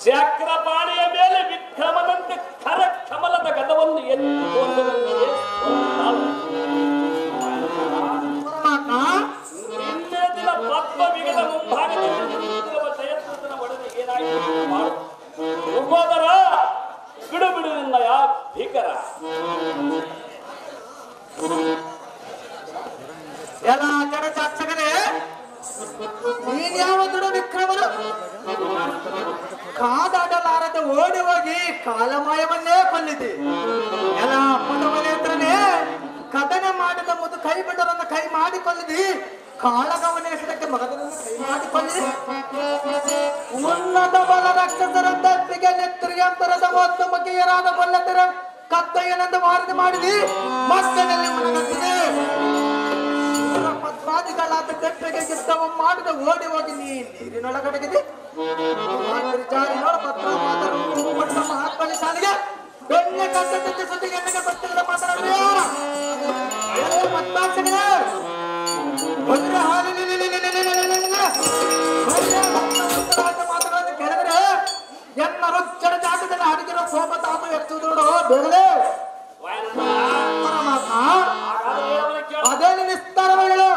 ಚಕ್ರಪಾಣಿಯ ಮೇಲೆ ವಿಕ್ರಮದಂತೆ ಕರ ಕಮಲದ ಗದವನ್ನು ನಿನ್ನೆ ದಿನ ಪದ್ಮವಿಗದ ಮುಂಭಾಗದಲ್ಲಿ ಜಯದ್ರಥನ ಒಡನೆ ಏನಾಯಿತು ಹೋದರ ಬಿಡು ಬಿಡು ನಿನ್ನಯ ಭೀಕರ ಎಲ್ಲ ಜನ ಚಾಕ್ಷಕರೇ ನೀನ್ ಯಾವ ದೃಢ ವಿಕ್ರಮನು ಕಾದಾಡಲಾರದೆ ಓಡಿ ಹೋಗಿ ಕಾಲಮಾಯವನ್ನೇ ಕೊಲ್ಲಿದೆ ಎಲ್ಲ ಅಪ್ಪನ ಮನೆ ಹತ್ರನೇ ಕದನ ಮಾಡಿದ ಮೊದಲು ಕೈ ಬಿಡರನ್ನ ಕೈ ಮಾಡಿ ಕೊಲ್ಲಿದಿ ಕಾಳಗವನ ಹೆಸರಕ್ಕೆ ಮಗದನ್ನು ಕೈ ಮಾಡಿ ಕೊಲ್ಲಿದಿ ಉನ್ನತ ಬಲ ರಕ್ಷಸರ ತಪ್ಪಿಗೆ ನೆತ್ತರಿಯಂತರದ ಮೋತ್ತಮಕಿಯರಾದ ಕೊಲ್ಲತರ ಕತ್ತಯ್ಯನಂದ ಮಾರದೆ ಮಾಡಿದಿ ಮಕ್ಕಳಲ್ಲಿ ಮನಗಟ್ಟಿದೆ ಪದ್ಮಾದಿಗಳಾದ ತೆಪ್ಪೆಗೆ ಯುದ್ಧವ ಮಾಡಿದ ಓಡಿ ಹೋಗಿ ನೀರಿನೊಳಗಡಗಿದೆ ಜಾರಿನೋಡ ಪತ್ರ ಮಾತಾಡ ಮಹಾತ್ಮನ ಶಾಲೆಗೆ ಬೆಣ್ಣೆ ಕಟ್ಟಕ್ಕೆ ಸುದ್ದಿಗೆ ಎಣ್ಣೆಗೆ ಬರ್ತಿಲ್ಲ ಮಾತಾಡೋಣ ಪದ್ಮಾಕ್ಷಕರೇ ಮಾತಾಡೋದು ಕೇಳಿದ್ರೆ ಎನ್ನ ರುಚ್ಚಡ ಜಾಗದಲ್ಲಿ ಅಡಿಗಿರೋ ಸೋಮ ತಾಪ ಎತ್ತುದು ಬೇಗಲೇ ಪರಮಾತ್ಮ ಅದೇನು ನಿಸ್ತಾರಗಳು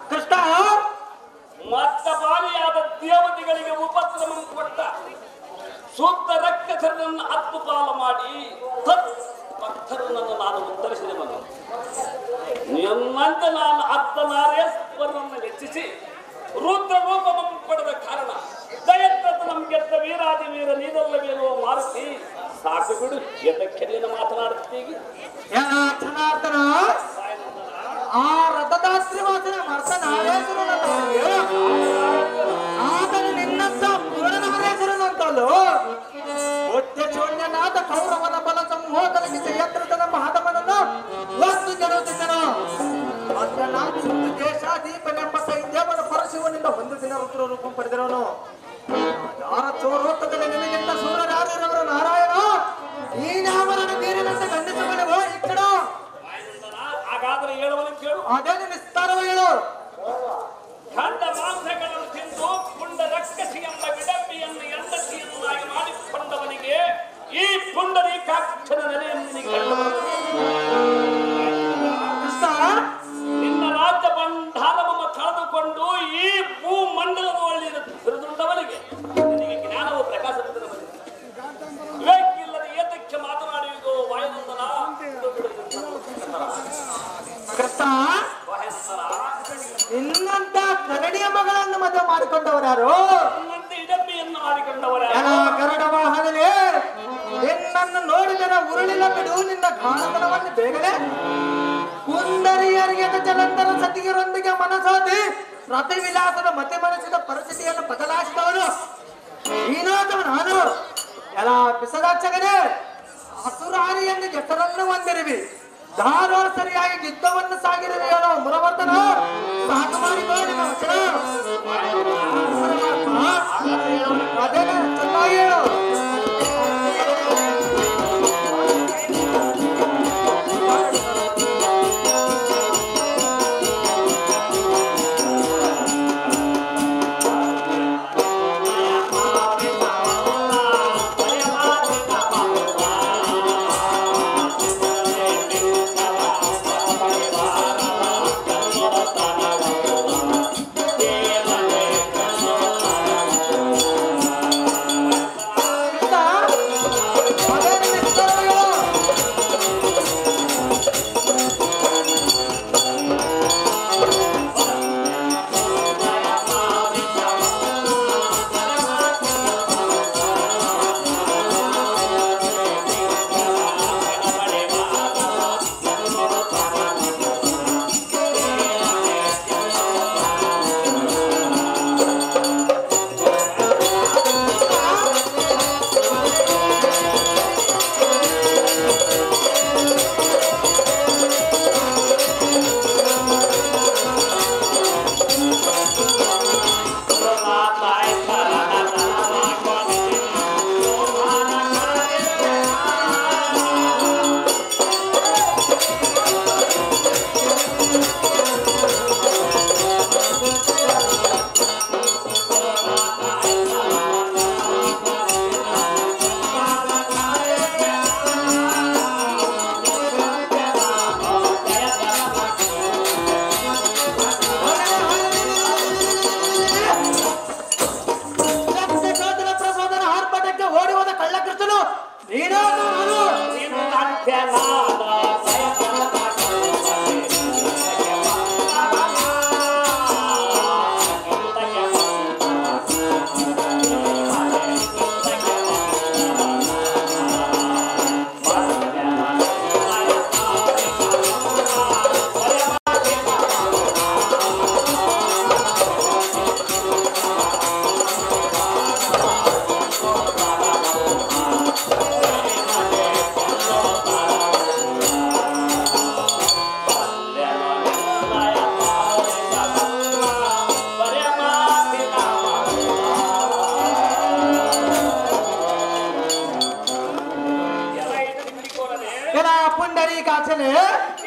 ಕೃಷ್ಣ ಮತ್ತ ಬಾಲಿಯಾದ ದೇವತೆಗಳಿಗೆ ಉಪಕ್ರಮ ಕೊಟ್ಟ ಶುದ್ಧ ರಕ್ತಚರನನ್ನು ಹತ್ತು ಪಾಲು ಮಾಡಿ ಭಕ್ತರನ್ನು ನಾನು ಉತ್ತರಿಸಿದೆವನು ನಿಮ್ಮಂತೆ ನಾನು ಅರ್ಥನಾರೇಶ್ವರನನ್ನು ಹೆಚ್ಚಿಸಿ ರುದ್ರ ರೂಪವನ್ನು ಪಡೆದ ಕಾರಣ ದಯದ್ರಥ ಗೆದ್ದ ವೀರಾದಿ ವೀರ ನೀನಲ್ಲವೇನುವ ಮಾರುತಿ ಸಾಕು ಬಿಡು ಎದಕ್ಕೆ ನೀನು ಮಾತನಾಡುತ್ತೀಗಿ ಆ ರಥದಾಸ್ತ್ರಿ ವಾಸನ ಆತನು ನಿನ್ನಂತ ಪೂರ್ಣವರೇಶ್ವರನಂತಲ್ಲೋ ಚೋಣ್ಯನಾದ ಕೌರವನ ಬಲ ಸಮೂಹ ಕಲಗಿಸಿ ಯಂತ್ರದ ಮಹಾದಮನನ್ನು ಒಂದು ಜರುತ್ತಿದ್ದನು ದೇಶ ದೀಪನೆಂಬ ಸೈನ್ಯವನ್ನು ಪರಶಿವನಿಂದ ಒಂದು ದಿನ ರುದ್ರ ರೂಪ ಪಡೆದಿರೋನು ಯಾರ ಚೋರೋತ್ತದಲ್ಲಿ ನಿನಗಿಂತ ಸೂರ್ಯರಾದಿರವರು ನಾರಾಯಣ ಈ ನಾಮರನ್ನು ಬೀರಿನಂತೆ ಖಂಡಿಸಬಲ್ಲೆವೋ ಈ ಕಡ ಹಾಗಾದ್ರೆ ಹೇಳುವನು ಕೇಳು ಅದೇನು ವಿಸ್ತಾರವ ಹೇಳು ಖಂಡ ಮಾಂಸಗಳನ್ನು ತಿಂದು ಪುಂಡ ರಕ್ಕಸಿ ಎಂಬ ವಿಡಂಬಿಯನ್ನು ಹೆಂಡತಿಯನ್ನಾಗಿ ಮಾಡಿಕೊಂಡವನಿಗೆ ಈ ಪುಂಡರೀಕಾಕ್ಷನ ನೆಲೆಯನ್ನು ನಿನಗೆ ನಿನ್ನ ರಾಜ್ಯ ಬಂಧಾರವನ್ನು ಕಳೆದುಕೊಂಡು ಈ ಭೂಮಂಡಲದಲ್ಲಿ ತಿರುದುಂಡವನಿಗೆ ನಿನಗೆ ಜ್ಞಾನವು ಪ್ರಕಾಶವಿಲ್ಲದೆ ವಿವೇಕಿಲ್ಲದೆ ಯಾರು? ನನ್ನಂತೆ ಇಡಂಬಿಯನ್ನು ಆಡಿಕೊಂಡವರ ಎಲ ಗರುಡ ವಾಹನನೇ, ನಿನ್ನನ್ನು ನೋಡಿದರೆ ಉರುಳಿನ ಬಿಡು ನಿನ್ನ ಕಾಣತನವನ್ನು ಬೇಗನೆ. ಕುಂದರಿಯರಿಗೆ ಜಲಂಧರ ಸತಿಯರೊಂದಿಗೆ ಮನಸಾದಿ ರತಿ ವಿಲಾಸದ ಮತೆ ಮನಸ್ಸಿನ ಪರಿಸ್ಥಿತಿಯನ್ನು ಬದಲಾಯಿಸಿದವನು ನೀನಾದವ ನಾನು. ಎಲ ಬಿಸದಾಚಗನೇ, ಅಸುರಾರಿಯನ್ನು ಹೆಸರನ್ನು ಹೊಂದಿರುವಿ, ಧಾರಾಳ ಸರಿಯಾಗಿ ಯುದ್ಧವನ್ನು ಸಾಗಿರುವೆ ಹೇಳೋ ಮುರವರ್ತನ ಸಾಕು ಮಾಡಿ ನೋಡಿ ವಚನ. ಅದೇನ ಚೆನ್ನಾಗಿ ಹೇಳು.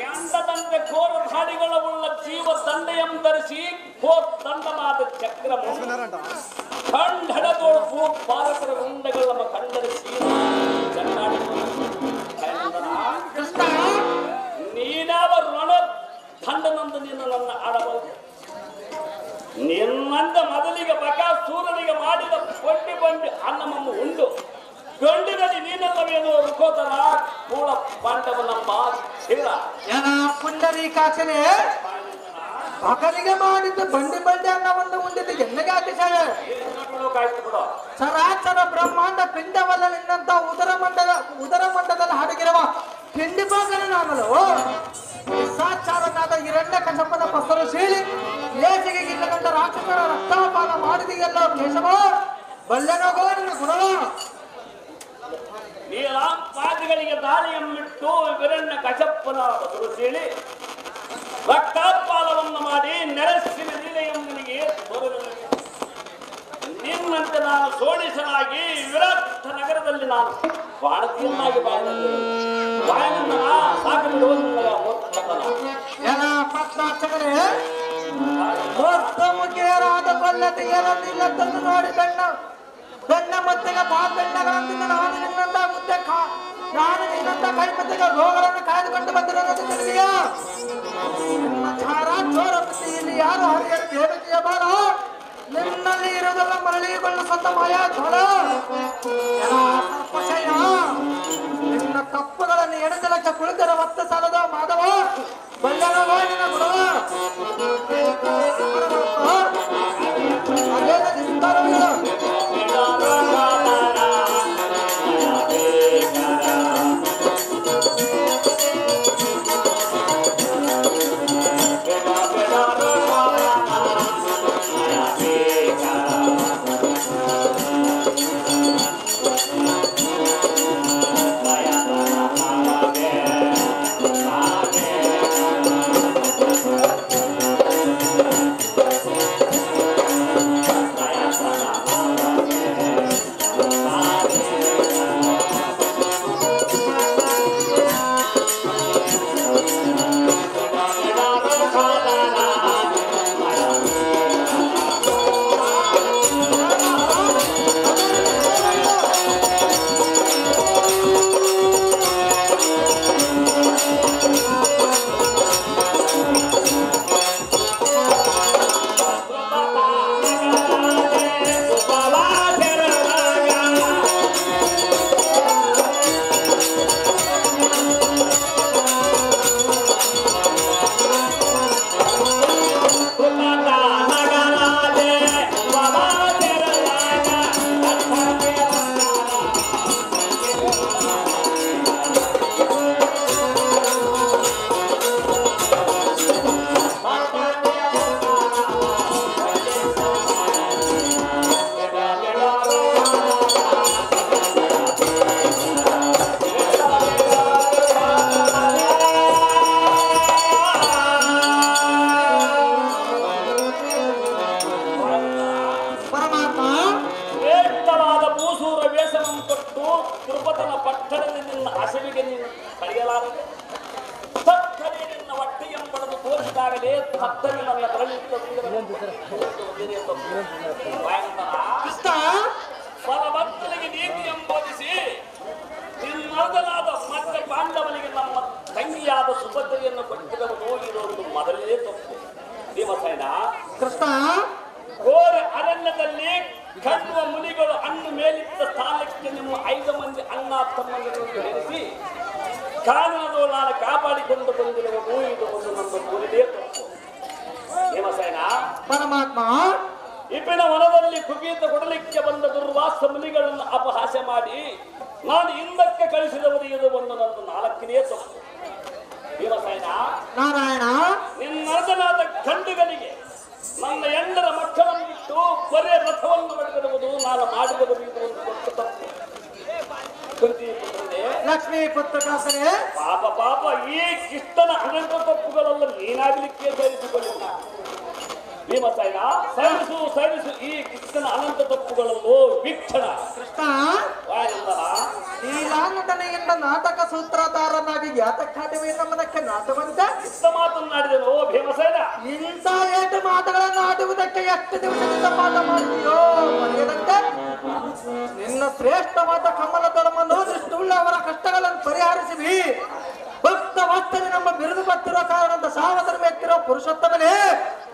ಎಂದದಂತೆ ಘೋರ ಧಾಡಿಗಳ ಉಳ್ಳ ಜೀವ ದಂಡೆಯಂ ಧರಿಸಿ ದಂಡನಾದ ಚಕ್ರಮು ಕಂಡಡದೊಳಗು ಭಾರತರ ಗುಂಡಗಳ ನಮ್ಮ ಕಂಡರಿಸಿ ನೀನಾವ ರಣ ದಂಡನಂದು ನೀನು ನನ್ನ ಆಡಬಹುದು. ನಿನ್ನಂದ ಮೊದಲಿಗೆ ಬಕಾಸೂರನಿಗೆ ಮಾಡಿದ ಕೊಂಡಿ ಬಂಡಿ ಅನ್ನಮನ್ನು ಉಂಡು ಗಂಡಿನಲ್ಲಿ ನೀನೆಲ್ಲವೇನು ರುಕೋದರ ಕೂಳ ಪಾಂಡವನಮ್ಮ ಶಿವ ಪುಂಡರೀಕಾಚನೆ ಮಗನಿಗೆ ಮಾಡಿದ ಬಂಡಿ ಬಂಡಿ ಅನ್ನವನ್ನು ಉಂಡಿದ್ದು ಎಲ್ಲಿಗೆ ಅತಿಶಯ ಚರಾಚರ ಬ್ರಹ್ಮಾಂಡ ಪಿಂಡವಲ್ಲ ನಿನ್ನಂತ ಉದರ ಮಂಡದಲ್ಲಿ ಹಾಡಿಗಿರುವ ಪಿಂಡಿ ಭಾಗನ ನಾನಲು ಸಾಚಾರನಾದ ಹಿರಣ್ಯ ಕಶಪದ ಪಸರು ಶೀಲಿ ಏಸಿಗೆ ಇಲ್ಲದಂತ ರಾಕ್ಷಸರ ರಕ್ತಪಾನ ಮಾಡಿದೆಯಲ್ಲ ಕೇಶವ ಬಲ್ಯನಗೋ ನಿನ್ನ ಗುಣವ ಪಾದಿಗಳಿಗೆ ದಾಳಿಯನ್ನಿಟ್ಟು ಹಿರಣ್ಯ ಕಶಪ್ಪನ ಪಸರು ಶೀಲಿ ರಕ್ತಾಪಾಲವನ್ನು ಮಾಡಿ ನೆರೆಸಿನ ಲೀಲೆಯಮ್ಮನಿಗೆ ನಿನ್ನಂತೆ ನಾನು ಸೋಡಿಸಲಾಗಿ ವಿರಾಟ್ ನಗರದಲ್ಲಿ ನಾನು ಬಾಣತಿಯನ್ನಾಗಿ ಬಾಯನನ್ನ ಸಾಕು ಮುಖ್ಯರಾದ ಕೊಲ್ಲತೆಯರನ್ನಿಲ್ಲ ತಂದು ನೋಡಿ ಬೆಣ್ಣ ಮತ್ತೆಗ ಬೆಣ್ಣಗಳಂತಿಂದ ನಾನು ನಿನ್ನಂತ ಮುದ್ದೆ ನಾನು ನಿನ್ನಂತ ಕೈ ಮತ್ತೆಗ ರೋಗಗಳನ್ನು ಕಾಯ್ದುಕೊಂಡು ಬಂದಿರೋದು ತಿಳಿದೆಯಾ? ಚೋರ ಇಲ್ಲಿ ಯಾರು ಹರಿಯರ ದೇವತೆಯ ಬಾಳ ನಿನ್ನಲ್ಲಿ ಇರೋದೆಲ್ಲ ಮರಳಿಗೊಳ್ಳ ಸ್ವಂತ ಮಾಯಾ ಧೋಳ ನಿನ್ನ ತಪ್ಪುಗಳನ್ನು ಎಣೆದಲಕ್ಕೆ ಕುಳಿತರ ಒತ್ತ ಸಾಲದ ಮಾಧವ ಬಲ್ಲನವ ನಿನ್ನ ಗುಣವ ಭಕ್ತನಿಗೆ ನೀತಿ ಎಂಬೋಧಿಸಿ ನಿನ್ನದಲಾದ ಮತ್ತೆ ಪಾಂಡವನಿಗೆ ನಮ್ಮ ತಂಗಿಯಾದ ಸುಭದ್ರೆಯನ್ನು ಕೊಟ್ಟಿರುವುದು ಇದೊಂದು ಮೊದಲನೇ ತಪ್ಪು. ಭೀಮಸೇನ ಕೃಷ್ಣ ಘೋರ ಅರಣ್ಯದಲ್ಲಿ ಕಣ್ಣುವ ಮುನಿಗಳು ಹಣ್ಣು ಮೇಲಿದ್ದ ಸ್ಥಾನಕ್ಕೆ ನಿಮ್ಮ 5 ಮಂದಿ ಅಣ್ಣ ತಮ್ಮಂದಿರನ್ನು ಸೇರಿಸಿ ಕಾನೂನು ನಾನು ಕಾಪಾಡಿಕೊಂಡು ಬಂದಿರುವುದು ಇದು ಒಂದು ನಮ್ಮ ಮೂರನೇ ತಪ್ಪು. ಭೀಮಸೇನ ಪರಮಾತ್ಮ ಇಬ್ಬಿನ ವನದಲ್ಲಿ ಕುಬೀತ ಕೊಡಲಿಕ್ಕೆ ಬಂದ ದುರ್ವಾಸ ಮುನಿಗಳನ್ನು ಅಪಹಾಸ್ಯ ಮಾಡಿ ನಾನು ಹಿಂದಕ್ಕೆ ಕಳಿಸಿದವರು ಇದು ಒಂದು ನನ್ನ 4ನೇ ತಪ್ಪು. ಭೀಮಸೇನ ನಾರಾಯಣ ನಿನ್ನರ್ಧನಾದ ಗಂಡುಗಳಿಗೆ ನನ್ನ 8 ಮಕ್ಕಳನ್ನು ಬಿಟ್ಟು ಬರೇ ರಥವನ್ನು ಮಾಡಿರುವುದು ನಾನು ಮಾಡಿದವರು ಇದು ಒಂದು ದೊಡ್ಡ ತಪ್ಪು. ಲಕ್ಷ್ಮೀ ಪುತ್ರ ಕಾಸನೆ ಪಾಪ ಪಾಪ ಈ ಕಿಷ್ಟನ ಅನಂತ ತಪ್ಪುಗಳೆಲ್ಲ ನೀನಾಗಲಿಕ್ಕೆ ಸೇರಿಸಿಕೊಳ್ಳಿಲ್ಲ. ಭೀಮಸೇನ ಸರಿಸು ಈ ಕಿಷ್ಟನ ಅನಂತ ತಪ್ಪುಗಳಲ್ಲೂ ವೀಕ್ಷಣ. ಕೃಷ್ಣ ವಾಯುಂದರ ಲೀಲಾನಟನೆಯಿಂದ ನಾಟಕ ಸೂತ್ರಧಾರನಾಗಿ ಯಾತಕ್ಕಾಟವೇ ನಮ್ಮದಕ್ಕೆ ನಾಟವಂತ ಇಷ್ಟ ಮಾತನಾಡಿದನು ಭೀಮಸೇನ. ಇಂಥ 8 ಮಾತುಗಳನ್ನು ಆಡುವುದಕ್ಕೆ ಎಷ್ಟು ದಿವಸದಿಂದ ಪಾಠ ಮಾಡ್ತೀಯೋ ಮರೆಯದಂತೆ ನಿನ್ನ ಶ್ರೇಷ್ಠವಾದ ಕಮಲ ಧರ್ಮವನ್ನು ದೃಷ್ಟುಳ್ಳ ಅವರ ಕಷ್ಟಗಳನ್ನು ಪರಿಹರಿಸಿವಿ. ಭಕ್ತ ವಾಸ್ತವ್ಯ ನಮ್ಮ ಬಿರುದು ಬರ್ತಿರೋ ಕಾರಣದ ಸಾವಧರ್ಮ ಎತ್ತಿರೋ ಪುರುಷೋತ್ತಮನೇ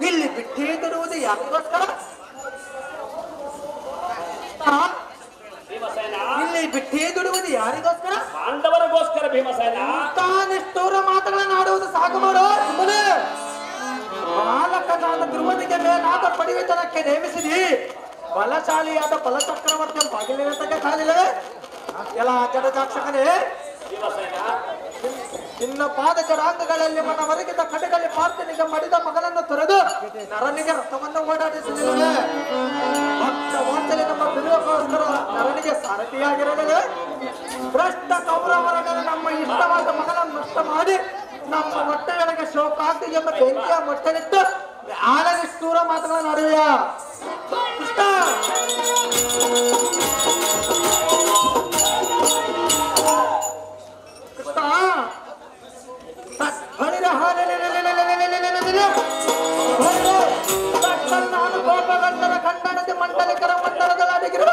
ಇಲ್ಲಿ ಬಿಟ್ಟಿರುವುದು ಯಾರಿಗೋಸ್ಕರ? ಭೀಮಸೇನ ಇಲ್ಲಿ ಬಿಟ್ಟಿರುವುದು ಯಾರಿಗೋಸ್ಕರ? ಪಾಂಡವರಿಗೋಸ್ಕರ. ಭೀಮಸೇನ ನಿಷ್ಠೂರ ಮಾತುಗಳನ್ನು ಆಡುವುದು ಸಾಕು ಮಾಡೋ. ಬಾಲಕನಾದ ಧ್ರುವನಿಗೆ ಮೇಲಾದ ಪಡಿವೇತನಕ್ಕೆ ನೇಮಿಸಿದಿ. ಬಲಶಾಲಿಯಾದ ಬಲಚಕ್ರವರ್ತಿ ಬಾಗಿಲಿನ ಕಾಲಿಲ್ಲವೇ ಎಲ್ಲ ಜಡಜಾಕ್ಷಕನೇ. ನಿನ್ನ ಪಾದ ಜಡಾಂಗಗಳಲ್ಲಿ ಮನವರೆಗಿದ ಕಡೆಗಳಲ್ಲಿ ಪಾರ್ಥನಿಗೆ ಮಡಿದ ಮಗನನ್ನು ತೊರೆದು ನರನಿಗೆ ರಥವನ್ನು ಓಡಾಡಿಸಲಿಲ್ಲವೇ? ಭಕ್ತ ವಾತ್ಸಲ್ಯ ನಮ್ಮ ಬಿಡುವಗೋಸ್ಕರ ನರನಿಗೆ ಸಾರಥಿಯಾಗಿರಲಿದೆ. ಭ್ರಷ್ಟ ಕೌರವರ ನಮ್ಮ ಇಷ್ಟವಾದ ಮಗನನ್ನು ನಷ್ಟ ಮಾಡಿ ನಮ್ಮ ಹೊಟ್ಟೆಯೊಳಗೆ ಶೋಕಾಗ್ತಿ ಎಂಬ ಬೆಂಕಿಯ ಮೊಟ್ಟೆಲಿಟ್ಟು ಆಳನಿಷ್ಠೂರ ಮಾತುಗಳನ್ನು ಆಡುವೆಯ ಕೃಷ್ಣ. ನಾನು ಕೋಪಗಂಧರ ಖಂಡನತೆ ಮಂಡಲಿಕರ ಮಂಡಲದಲ್ಲಿ ಅಡಗಿರು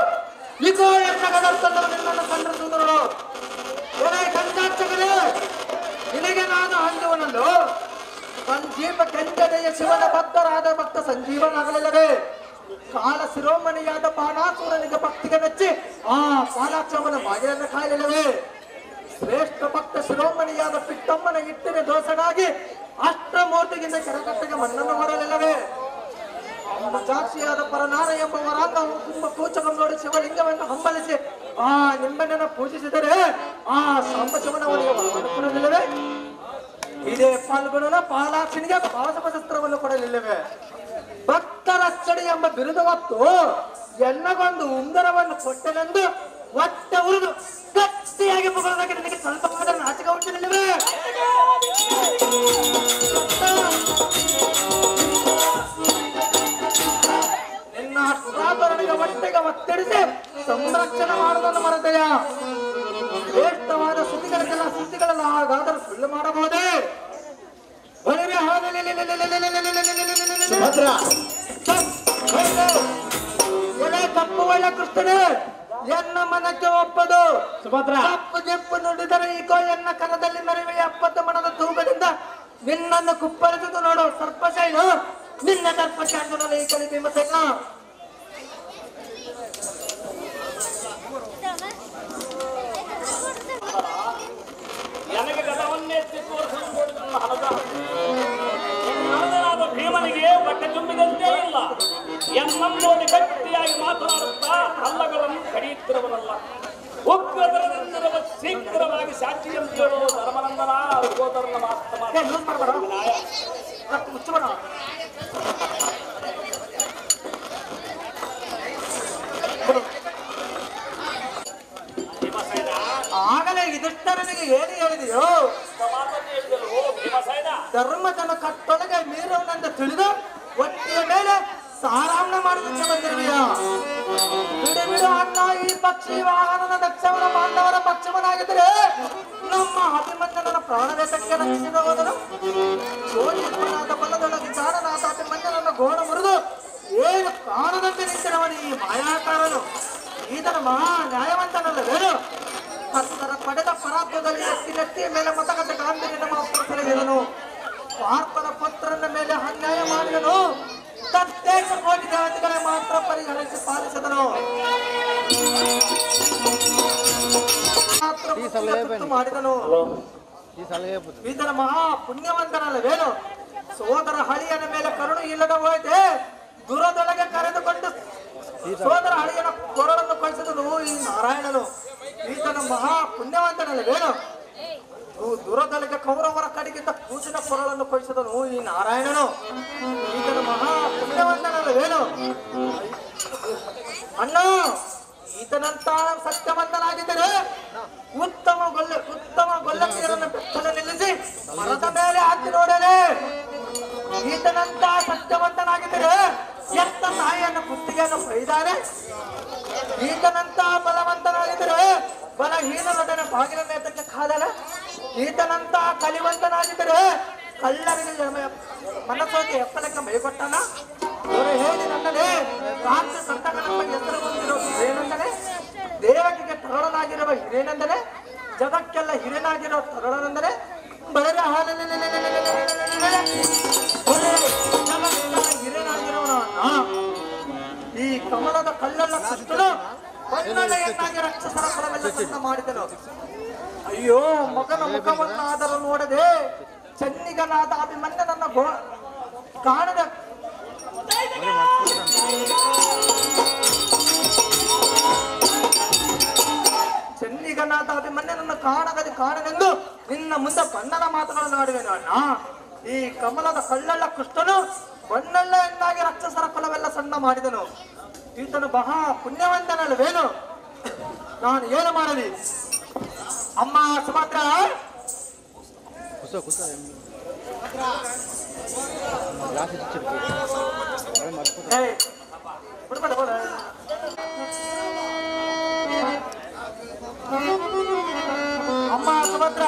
ಇಗೋ ಎನ್ನಗದರ್ತಂದರು ನಿನ್ನನ್ನು ಖಂಡಿಸುವುದರು. ಕಂಚಾಕ್ಷಕರೇ ನಿನಗೆ ನಾನು ಅಂಜುವನನ್ನು ಸಂಜೀವ ಕೆಂಜನೆಯ ಶಿವನ ಭಕ್ತರಾದ ಭಕ್ತ ಸಂಜೀವನಾಗಲಿಲ್ಲವೇ? ಕಾಲ ಶಿರೋಮಣಿಯಾದ ಬಾಣಾಸುರನಿಗೆ ಭಕ್ತಿಗೆ ಮೆಚ್ಚಿ ಆ ಪಾಲಾಕ್ಷವನ ಬಾಗಿಲನ್ನು ಕಾಯಲಿಲ್ಲವೇ? ಶ್ರೇಷ್ಠ ಭಕ್ತ ಶಿರೋಮಣಿಯಾದ ಪಿಟ್ಟಮ್ಮನ ಇಟ್ಟಿನ ದೋಷನಾಗಿ ಅಷ್ಟಮೂರ್ತಿಗಿಂತ ಕೆರಕಟ್ಟೆಗೆ ಮಣ್ಣನ್ನು ಮಾಡಲಿಲ್ಲವೇ? ಸಾಕ್ಷಿಯಾದ ಪರನಾರ ಎಂಬ ವರಾಂಗ ಕುಂಭ ಕೂಚಕಂ ನೋಡಿ ಶಿವಲಿಂಗವನ್ನು ಹಂಬಲಿಸಿ ಆ ನಿಂಬೆಣ್ಣನ್ನು ಪೂಜಿಸಿದರೆ ಆ ಸಾಂಬ ಶಿವನವನಿಗೆ ವರವನ್ನು ಕೊಡಲಿಲ್ಲವೇ? ಇದೇ ಪಾಲ್ಗೊಳ್ಳನ ಪಾಲಾಕ್ಷನಿಗೆ ಪಾಶಪಶಸ್ತ್ರವನ್ನು ಕೊಡಲಿಲ್ಲವೇ? ಭಕ್ತರಕ್ಷಣೆ ಎಂಬ ಬಿರುದು ಹೊತ್ತು ಎನ್ನಗೊಂದು ಉಂಗುರವನ್ನು ಕೊಟ್ಟನೆಂದು ಹೊಟ್ಟೆ ಉರಿದು ಗಟ್ಟಿಯಾಗಿ ಮುಗಿದಾಗ ನಿನಗೆ ಸ್ವಲ್ಪ ಮಾತ್ರ ನಾಚಿಕೆ ಉಂಟಲಿಲ್ಲವೇ? ನಿನ್ನ ಅಷ್ಟಾಭರಣೆಗೆ ಹೊಟ್ಟೆಗೆ ಒತ್ತಡಿಸಿ ಸಂರಕ್ಷಣೆ ಮಾಡುವುದನ್ನು ಮರೆತೆಯ? ಶ್ರೇಷ್ಠವಾದ ಸುದ್ದಿಗಳೆಲ್ಲ ಹಾಗಾದರೂ ಸುಳ್ಳು ಮಾಡಬಹುದೇ? ಕಪ್ಪು ಒಳ್ಳೆ ಕೃಷ್ಣನೇ ಎನ್ನ ಮನಕ್ಕೆ ಒಪ್ಪದು ಕಪ್ಪು ಗೆಪ್ಪು ನುಡಿದರೆ ಈಗೋ ಎನ್ನ ಕನದಲ್ಲಿ ಮರಿವೆ 70 ಮಣದ ತೂಗದಿಂದ ನಿನ್ನನ್ನು ಕುಪ್ಪಳಿಸುವುದು ನೋಡು ಸರ್ಪಶೈಲು ನಿನ್ನ ಸರ್ಪಶಾಂತನ ಈ ಕಲಿ ಭೀಮಸೇನ. ನನಗೆ ಗದವನ್ನೆತ್ತಿ ತೋರಿಸಲು ಹಣದನಾದ ಭೀಮನಿಗೆ ಹೊಟ್ಟೆ ತುಂಬಿದಂತೆ ಇಲ್ಲ. ಎನ್ನೋಡಿ ಗಟ್ಟಿಯಾಗಿ ಮಾತನಾಡುತ್ತಾ ಹಲ್ಲಗಳನ್ನು ಕಡಿಯುತ್ತಿರುವನಲ್ಲ. ಉಗ್ರದರದಿಂದಿರುವ ಶೀಘ್ರವಾಗಿ ಸಾಕ್ಷಿಯನ್ನು ಕೇಳುವ ಧರ್ಮನಂದನ ಸೋದರನ ಆಗಲೇ ಇದಿಷ್ಟರನಿಗೆ ಏನು ಹೇಳಿದೆಯೋ? ಧರ್ಮದನ ಕಟ್ಟೊಳಗೆ ಮೀರುವನೆಂದು ತಿಳಿದು ಒಟ್ಟಿಯ ಮೇಲೆ ಸಾರಾವಣ ಮಾಡುವುದಕ್ಕೆ ಬಂದಿರುವೆಯ? ಬಿಡು ಬಿಡು ಅಣ್ಣ, ಈ ಪಕ್ಷಿ ವಾಹನದ ದಕ್ಷವನ ಪಾಂಡವರ ಪಕ್ಷವನಾಗಿದ್ದರೆ ನಮ್ಮ ಅಭಿಮನ್ಯನ ಪ್ರಾಣವೇಶಕ್ಕೆ ರಕ್ಷಿಸಿದ ಹೋದನು. ಶೋಧಿತನಾದ ಬಲದೊಳಗೆ ಕಾರಣನಾದ ಅಭಿಮನ್ಯನನ್ನು ಗೋಣ ಮುರಿದು ಏನು ಕಾರಣದಂತೆ ನಿಂತಿರುವನು ಈ ಮಾಯಾಕಾರನು. ಈತನ ಮಹಾ ನ್ಯಾಯವಂತನಲ್ಲವೇನು? ಹತ್ತರ ಪಡೆದ ಪರಾತ್ಮದಲ್ಲಿ ಎತ್ತಿನೆತ್ತಿಯ ಮೇಲೆ ಮತಗಟ್ಟ ಗಾಂಧೀರ್ಯದ ಮಾತ್ರ ಸೆಳೆದನು. ಪಾರ್ಥನ ಪುತ್ರನ ಮೇಲೆ ಅನ್ಯಾಯ ಮಾಡಿದನು. ಪ್ರತ್ಯೇಕ ಕೋಟಿ ದೇವತೆಗಳ ಮಾತ್ರ ಪರಿಗಣಿಸಿ ಪಾಲಿಸಿದನು. ಮಾಡಿದನು. ಈತನ ಮಹಾ ಪುಣ್ಯವಂತನಲ್ಲವೇನು? ಸೋದರ ಹಳಿಯನ ಮೇಲೆ ಕರುಣೆ ಇಲ್ಲದ ಹೋಯ್ತೆ ದುರದೊಳಗೆ ಕರೆದುಕೊಂಡು ಸೋದರ ಹಳಿಯನ ಕೊರಳನ್ನು ಕಳಿಸಿದನು ಈ ನಾರಾಯಣನು. ಈತನ ಮಹಾ ಪುಣ್ಯವಂತನಲ್ಲವೇನು? ದುರದೊಳಗೆ ಕೌರವರ ಕಡೆಗಿಂತ ಕೂಸಿನ ಕೊರಳನ್ನು ಕಳಿಸಿದನು ಈ ನಾರಾಯಣನು. ಈತನ ಮಹಾ ಪುಣ್ಯವಂತನಲ್ಲವೇನು? ಅಣ್ಣ, ಈತನಂತ ಸತ್ಯವಂತನಾಗಿದ್ದರೆ ಉತ್ತಮ ಗೊಲ್ಲಕ್ಕಿಯರನ್ನು ಬೆತ್ತಲು ನಿಲ್ಲಿಸಿ ಮರದ ಮೇಲೆ ಹಾಕಿ ನೋಡನೆ. ಈತನಂತ ಸತ್ಯವಂತನಾಗಿದ್ದರೆ ಎತ್ತ ತಾಯಿಯನ್ನು ಕುತ್ತಿಗೆಯನ್ನು ಕೊಯ್ದಾನೆ. ಈತನಂತ ಬಲವಂತನಾಗಿದ್ದರೆ ಬಲಹೀನರೊಡನೆ ಬಾಗಿಲ ನೇತಕ್ಕೆ ಕಾದನೆ. ಈತನಂತ ಕಲಿವಂತನಾಗಿದ್ದರೆ ಕಳ್ಳರಿಗೆ ಮನಸ್ಸೋಕೆ ಎತ್ತಲಕ್ಕೆ ಮೈಕೊಟ್ಟನ. ಅವರು ಹೇಳಿ ನನ್ನನೇ ರಾಜ್ಯ ಸಂತಕನಪ್ಪ ಹೆಸರು ಬಂದಿರೋ ಹಿರೇನಂದನೆ, ದೇವಕಿಗೆ ತರಳನಾಗಿರುವ ಹಿರೇನಂದನೆ, ಜಗಕ್ಕೆಲ್ಲ ಹಿರೇನಾಗಿರೋ ತರಳನಂದನೆ, ಬರೇ ಹಿರೇನಾಗಿರೋಣ. ಈ ಕಮಲದ ಕಲ್ಲೆಲ್ಲ ಕಷ್ಟನು ಬಣ್ಣೆಯನ್ನಾಗಿ ರಾಕ್ಷಸರ ಫಲವೆಲ್ಲ ಸಂತ ಮಾಡಿದನು. ಅಯ್ಯೋ, ಮಗನ ಮುಖವನ್ನಾದರೂ ನೋಡದೆ ಚೆನ್ನಿಗನಾದ ಅಭಿಮನ್ಯನನ್ನ ಕಾಣದ ಚೆನ್ನಿಗನಾದ ಅಭಿಮನ್ಯನನ್ನು ಕಾಣನೆಂದು ನಿನ್ನ ಮುಂದೆ ಬಣ್ಣದ ಮಾತುಗಳನ್ನು ಆಡುವೆನು ಅಣ್ಣ. ಈ ಕಮಲದ ಕಳ್ಳೆಲ್ಲ ಕೃಷ್ಣನು ಬಣ್ಣೆಲ್ಲ ಎನ್ನಾಗಿ ರಾಕ್ಷಸರ ಫಲವೆಲ್ಲ ಸಣ್ಣ ಮಾಡಿದನು. ಈತನು ಮಹಾ ಪುಣ್ಯವಂತನಲ್ಲವೇನು? ನಾನು ಏನು ಮಾಡಲಿ? ಅಮ್ಮ ಸುಭದ್ರ, ಅಮ್ಮ ಸುಭದ್ರ,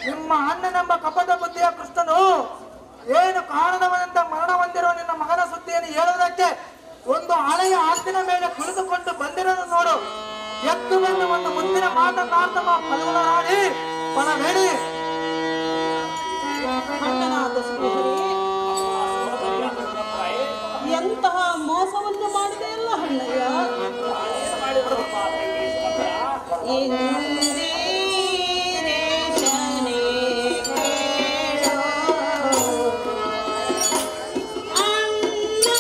ನಿಮ್ಮ ಅಣ್ಣನೆಂಬ ಕಪಟ ಬುದ್ಧಿಯ ಕೃಷ್ಣನು ಏನು ಕಾರಣವನೆಂತ ಮರಣ ಹೊಂದಿರೋ ನಿನ್ನ ಮಗನ ಸುದ್ದಿಯನ್ನು ಹೇಳುವುದಕ್ಕೆ ಒಂದು ಹಳೆಯ ಆಸ್ತಿನ ಮೇಲೆ ಕುಳಿತುಕೊಂಡು ಬಂದಿರೋದು ನೋಡು. ಎದ್ದು ಬಂದು ಒಂದು ಮುಂದಿನ ಮಾತನಾಡ್ತಮ್ಮ ಪಲ್ವರಾಡಿ ಪಣಬೇಡಿ. ಎಂತಹ ಮೋಸವನ್ನು ಮಾಡಿದೆಯಲ್ಲ ಅಣ್ಣಯ್ಯ. ಅಣ್ಣ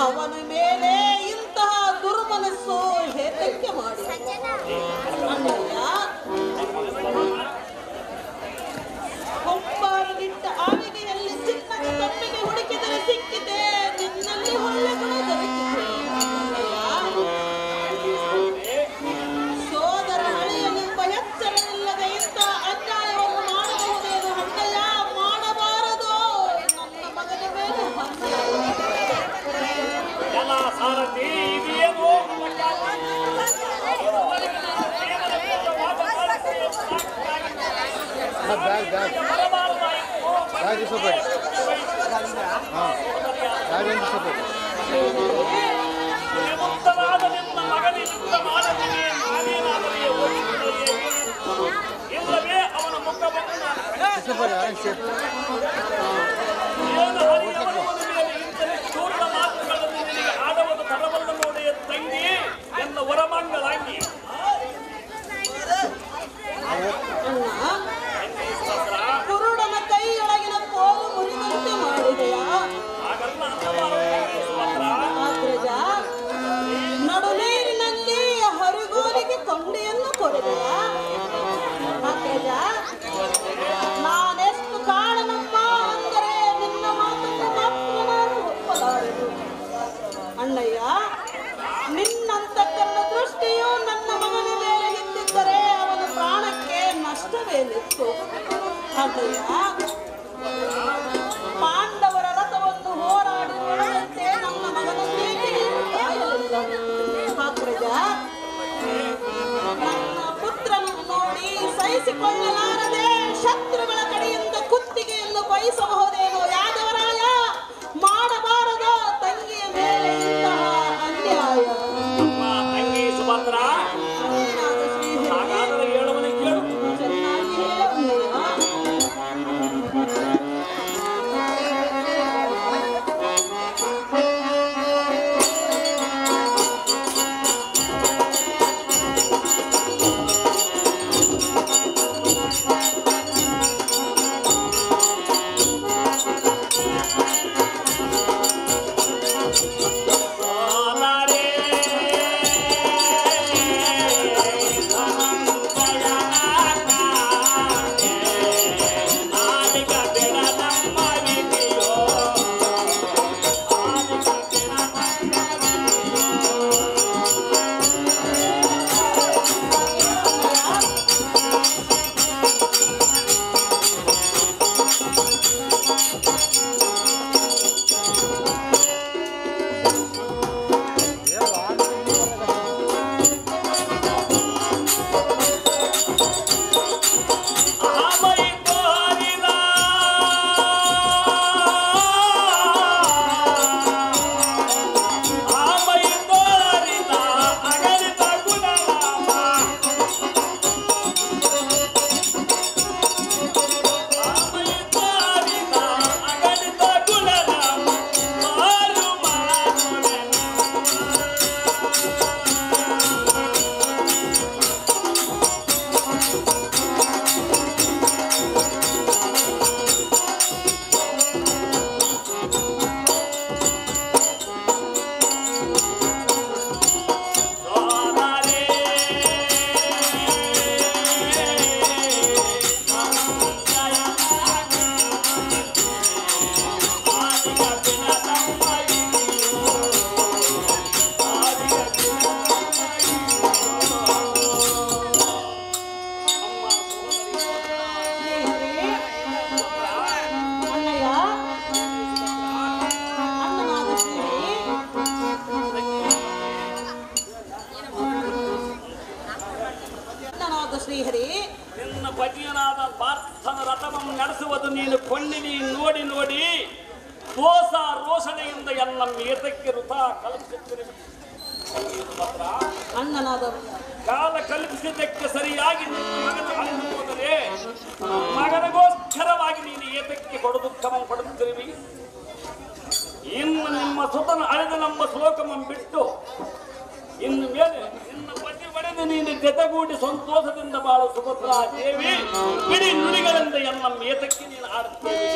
ಅವನ ಮೇಲೆ ಇಂತಹ ದುರ್ಮನಸ್ಸು ಹೇತಕ್ಕೆ ಮಾಡಿ ಅಣ್ಣಯ್ಯ ಹೊಂಬಾರದಿಟ್ಟ ಆವಿಗೆಯಲ್ಲಿ ಚಿನ್ನದ ತಪ್ಪಿಗೆ ಹುಡುಕಿದರೆ ಸಿಕ್ಕಿದೆ ನಿನ್ನಲ್ಲಿ ಒಳ್ಳೆ ಗುಣ ದೊರಕಿದೆ ಸೋದರ ಹಳೆಯಲೆಂಬ ಎಚ್ಚರವಿಲ್ಲದೆ ಇಂಥ ಅನ್ಯಾಯವನ್ನು ಮಾಡಬಹುದೇನು ಅಣ್ಣಯ್ಯ ಮಾಡಬಾರದು ನನ್ನ ಮಗನ ಮೇಲೆ ಎಲ್ಲ ಸಾರಥಿ ಇದೇನು ಉತ್ತಮವಾದ ನಿಮ್ಮ ಮಗನಿಂದ ಮಾಡಲಿಗೆ ನಾನೇನಾದರೆ ಇಲ್ಲವೇ ಅವನ ಮುಖವನ್ನು ಚೂರ್ಣ ಮಾತುಗಳನ್ನು ನಿನಗೆ ಆಡವನ್ನು ತರಬಲ್ಲ ನೋಡಿ ತಂಗಿ ಎನ್ನ ವರಮಂಗಳಾಗಿ ಕುರುಡನ ಕೈಯೊಳಗಿನ ಕೋಲು ಮುರಿದಂತೆ ಮಾಡಿದೆಯಾ ಅಗ್ರಜ ನಡುನೀರಿನಲ್ಲಿ ಹರಿಗೋಲಿಗೆ ಕೊಂಡಿಯನ್ನು ಕೊರೆದೆಯಾ ಅಗ್ರಜ ನಾನೆಷ್ಟು ಕಾಳನಮ್ಮ ಅಂದರೆ ನಿನ್ನ ಮಾತನ್ನು ಮಾತ್ರ ನಾನು ಒಪ್ಪಲಾರೆನು ಅಣ್ಣಯ್ಯ ನಿನ್ನಂತಕ್ಕನ್ನ ದೃಷ್ಟಿಯು ನನ್ನ ಮಗನ ಮೇಲೆ ನಿಂತಿದ್ದರೆ ಅವನ ಪ್ರಾಣಕ್ಕೆ ನಷ್ಟವೇನಿತ್ತು ಅಣ್ಣಯ್ಯ ಪಾಂಡವರ ರಥವನ್ನು ಹೋರಾಡಿ ನೋಡುವಂತೆ ನನ್ನ ಮಗನನ್ನೇಕೆ ಕಾಯಲಿಲ್ಲ ಅಗ್ರಜ ನನ್ನ ಪುತ್ರನನ್ನು ನೋಡಿ ಸಹಿಸಿಕೊಳ್ಳಲಾರದೆ ಶತ್ರುಗಳ ಕಡೆಯಿಂದ ಕುತ್ತಿಗೆಯನ್ನು ಬಯಸಬಹುದೇನೋ ಯಾದವರಾಯ ಮಾಡಬಾರದ ತಂಗಿಯ ಮೇಲೆ ಇಂತಹ ಅನ್ಯಾಯ ತಂಗಿ ಸುಭದ್ರ ಹಾಗಾದರೆ ಹೇಳುವನೆ ಕೇಳು ಚೆನ್ನಾಗಿ ಹೇಳಣ್ಣಯ್ಯ ಶ್ರೀಹರಿ ನಿನ್ನ ಪತಿಯನಾದ ಪಾರ್ಥನ ರಥವನ್ನು ನಡೆಸುವುದು ನೀನು ಕೊಂಡಿನಿ ನೋಡಿ ನೋಡಿ ದೋಷ ರೋಷಣೆಯಿಂದ ಎಲ್ಲ ಮೇತಕ್ಕೆ ವೃಥ ಕಲ್ಪಿಸುತ್ತಿರುವೆ ಅಣ್ಣನಾದ ಕಾಲ ಕಲ್ಪಿಸಿದ್ದಕ್ಕೆ ಸರಿಯಾಗಿ ನಿನ್ನ ಮಗನ ಅಳಿದು ಹೋದರೆ ಮಗನಿಗೋಸ್ಕರವಾಗಿ ನೀನು ಏತಕ್ಕೆ ದುಃಖವನ್ನು ಪಡುತ್ತಿರುವಿ. ಇನ್ನು ನಿಮ್ಮ ಸುತನ ಅಳೆದ ನಮ್ಮ ಶ್ಲೋಕವನ್ನು ಬಿಟ್ಟು ಇನ್ನು ಮೇಲೆ ನಿನ್ನ ಪತಿ ಪಡೆದು ನೀನು ಜೊತೆಗೂಡಿ ಸಂತೋಷದಿಂದ ಬಾಳು ಸುಭದ್ರಾ ದೇವಿ ಬಿಡಿ ನುಡಿಗಳಿಂದ ಎಲ್ಲ ಏತಕ್ಕೆ ನೀನು ಆಡುತ್ತೇವೆ.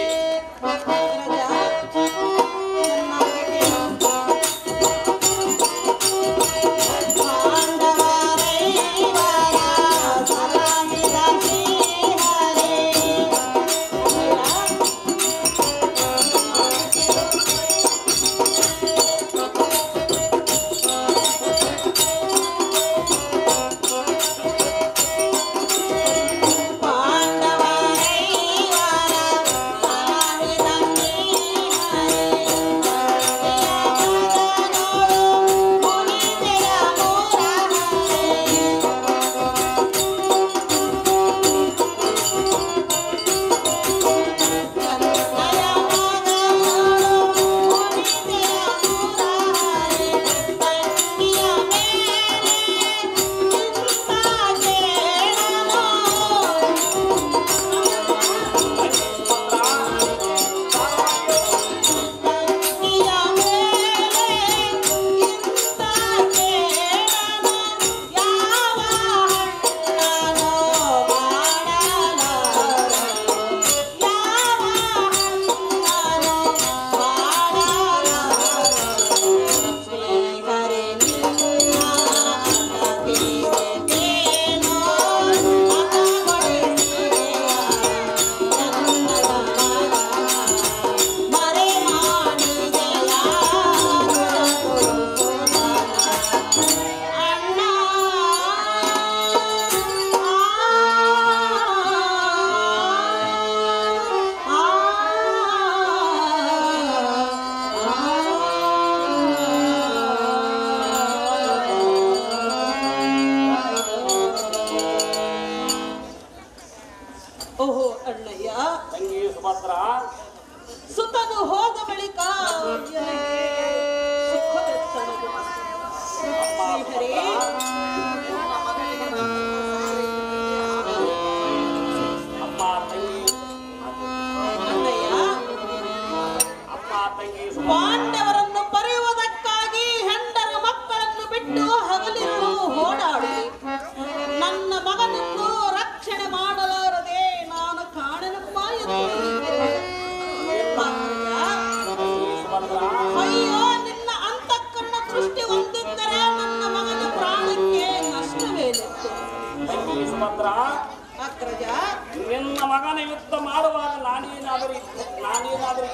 ಮಾಡುವಾಗ ನಾನೇನಾದರೂ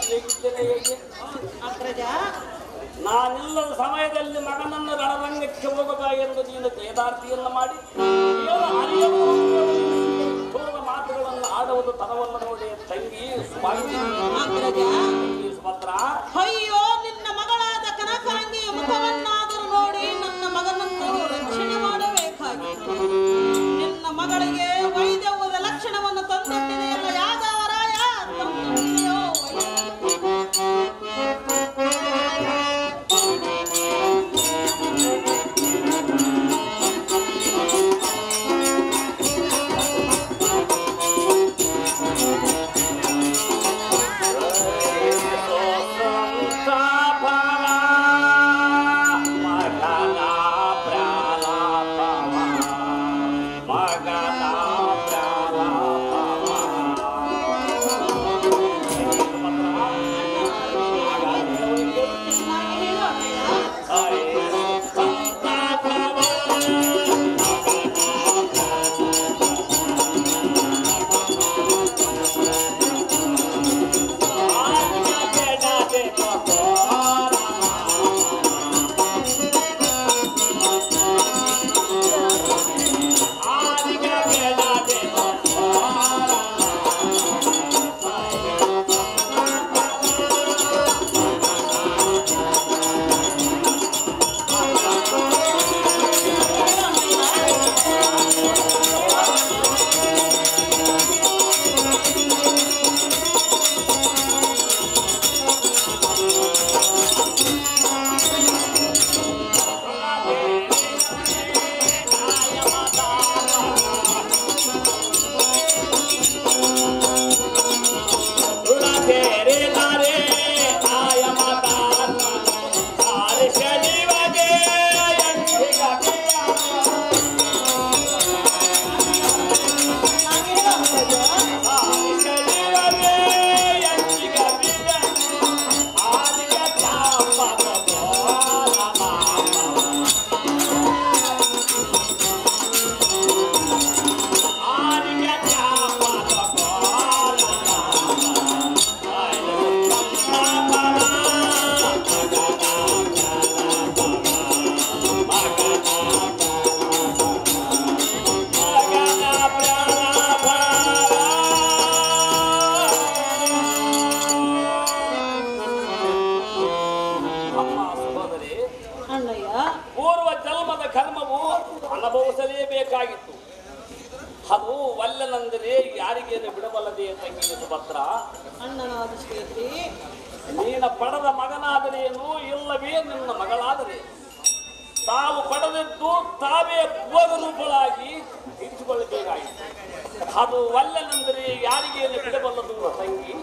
ಹೇಗಿದ್ದೇನೆ ಹೇಗೆ ಅಗ್ರಜ ನಾನಿಲ್ಲದ ಸಮಯದಲ್ಲಿ ಮಗನನ್ನು ರಣರಂಗಕ್ಕೆ ಹೋಗಬಾ ಎಂದು ನೀನು ಜಯದಾರ್ತಿಯನ್ನು ಮಾಡಿ ಮಾತುಗಳನ್ನು ಆಡುವುದು ತರವಲ್ಲ ನೋಡಿ ತಂಗಿ ಅಗ್ರಜ ಸುಭದ್ರ. ಅಯ್ಯೋ ನಿನ್ನ ಮಗಳಾದ ಕನಕಾಂಗಿಯ ಮುಖವನ್ನಾದರೂ ನೋಡಿ ನನ್ನ ಮಗನನ್ನು ರಕ್ಷಣೆ ಮಾಡಬೇಕಾಗಿತ್ತು. ನಿನ್ನ ಮಗಳಿಗೆ ವೈದ್ಯವಾದ ಲಕ್ಷಣವನ್ನು ತಂದಿಟ್ಟಿದೆಯಲ್ಲ ಯಾದವರಾಯ, ತಂದಿದೆಯೋ ಪೂರ್ವ ಜನ್ಮದ ಕರ್ಮವು ಅನುಭವಿಸಲೇಬೇಕಾಗಿತ್ತು. ಅದು ವಲ್ಲನೆಂದರೆ ಯಾರಿಗೇನು ಬಿಡಬಲ್ಲದೆ ತಂಗಿ ಸುಭದ್ರ. ಅಣ್ಣನಾದ ಶ್ರೀ ನೀನ ಪಡೆದ ಮಗನಾದರೇನು ಇಲ್ಲವೇ ನಿನ್ನ ಮಗಳಾದರೆ ತಾವು ಪಡೆದದ್ದು ತಾವೇ ಭೋಗರೂಪಗಳಾಗಿ ಇರಿಸಿಕೊಳ್ಳಬೇಕಾಗಿತ್ತು. ಅದು ವಲ್ಲನೆಂದರೆ ಯಾರಿಗೇನು ಬಿಡಬಲ್ಲದು ತಂಗಿ.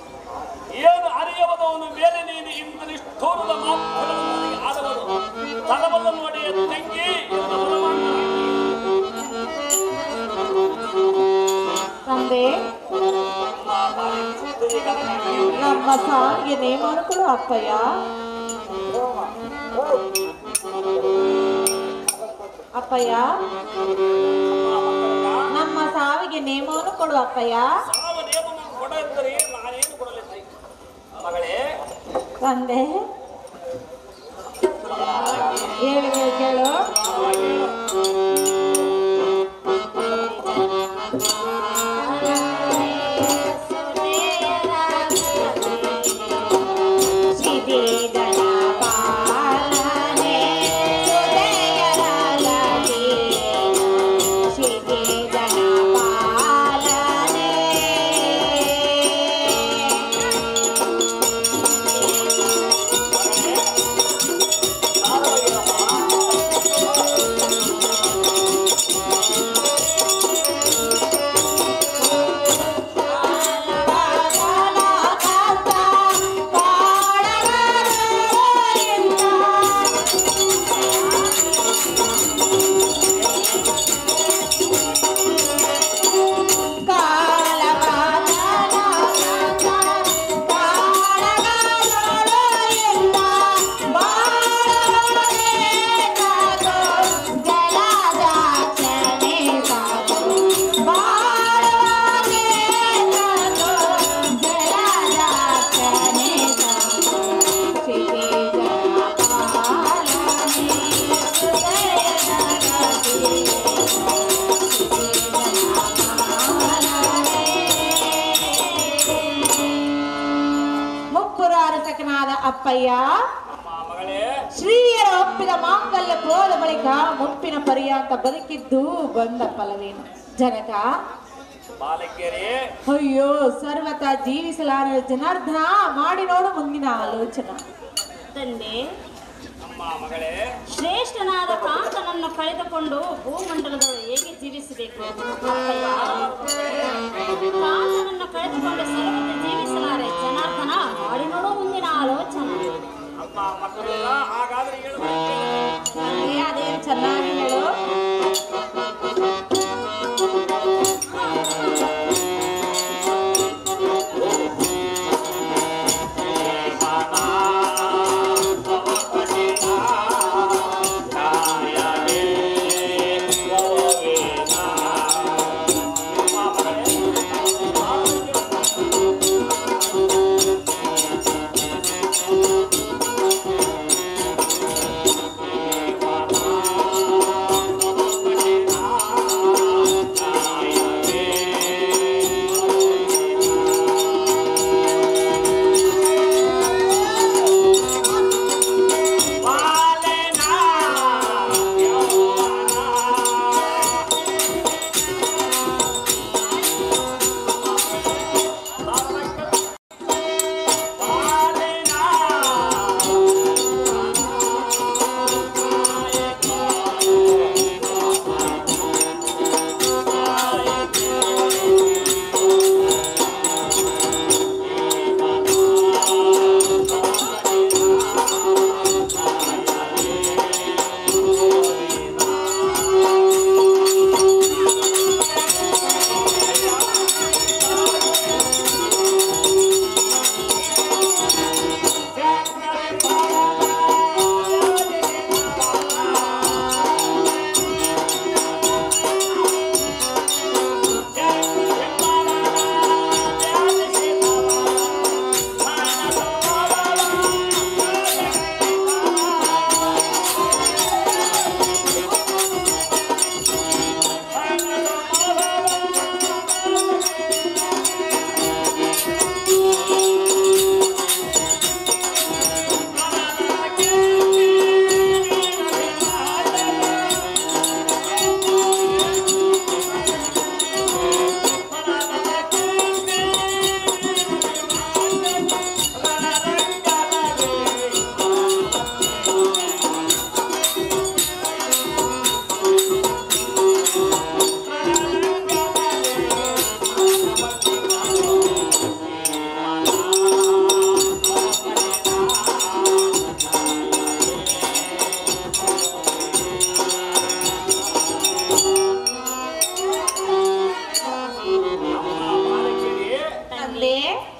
ಏನು ಅರಿಯವದವನು ಮೇಲೆ ನೀನು ಇಂದು ನಿಷ್ಠೂರದ ಮಾತುಗಳನ್ನು ಆಡಬಹುದು ತರಬಲ್ಲ ನೋಡಿ ತಂಗಿ. ತಂದೆ ನಮ್ಮ ಸಾವಿಗೆ ನೇಮವನ್ನು ಕೊಡು ಅಪ್ಪಯ್ಯ. ಅಪ್ಪಯ್ಯ ನಮ್ಮ ಸಾವಿಗೆ ನೇಮವನ್ನು ಕೊಡು ಅಪ್ಪಯ್ಯ. ಸಾವು ನೇಮವನ್ನು ಕೊಡ ಎಂದರೆ ನಾನೇನು ಕೊಡಲಿದ್ದೆ ಮಗಳೇ. ತಂದೆ ಹೇಳಿ ಕೇಳು. ಆ ಅಪ್ಪಯ್ಯ, ಮಗಳೇ, ಶ್ರೀಯರ ಒಪ್ಪಿದ ಮಾಂಗಲ್ಯ ಹೋದ ಬಳಿಕ ಮುಪ್ಪಿನ ಪರ್ಯಂತ ಬದುಕಿದ್ದು ಬಂದ ಫಲವೇನು ಜನಕ? ಬಾಲಕಿಯರೇ, ಅಯ್ಯೋ ಸರ್ವತ ಜೀವಿಸಲಾರದ ಜನಾರ್ದನ, ಮಾಡಿ ನೋಡು ಮುಂದಿನ ಆಲೋಚನಾ. ತಂದೆ, ಮಗಳೇ, ಶ್ರೇಷ್ಠನಾದ ಕಾಂತನನ್ನು ಕಳೆದುಕೊಂಡು ಭೂಮಂಡಲದವರು ಹೇಗೆ ಜೀವಿಸಬೇಕು? ಕಾಂತನನ್ನು ಕಳೆದುಕೊಂಡು ಸರ್ವತ ಜೀವಿಸಲಾರೆ ಜನಾರ್ದನ, ಮಾಡಿ ನೋಡು ಮುಂದಿನ ಆಲೋಚನೆ. ಮಕ್ಕಳೆಲ್ಲ ಹಾಗಾದ್ರೆ ಅದೇನು ಚೆನ್ನಾಗಿ ಹೇಳು.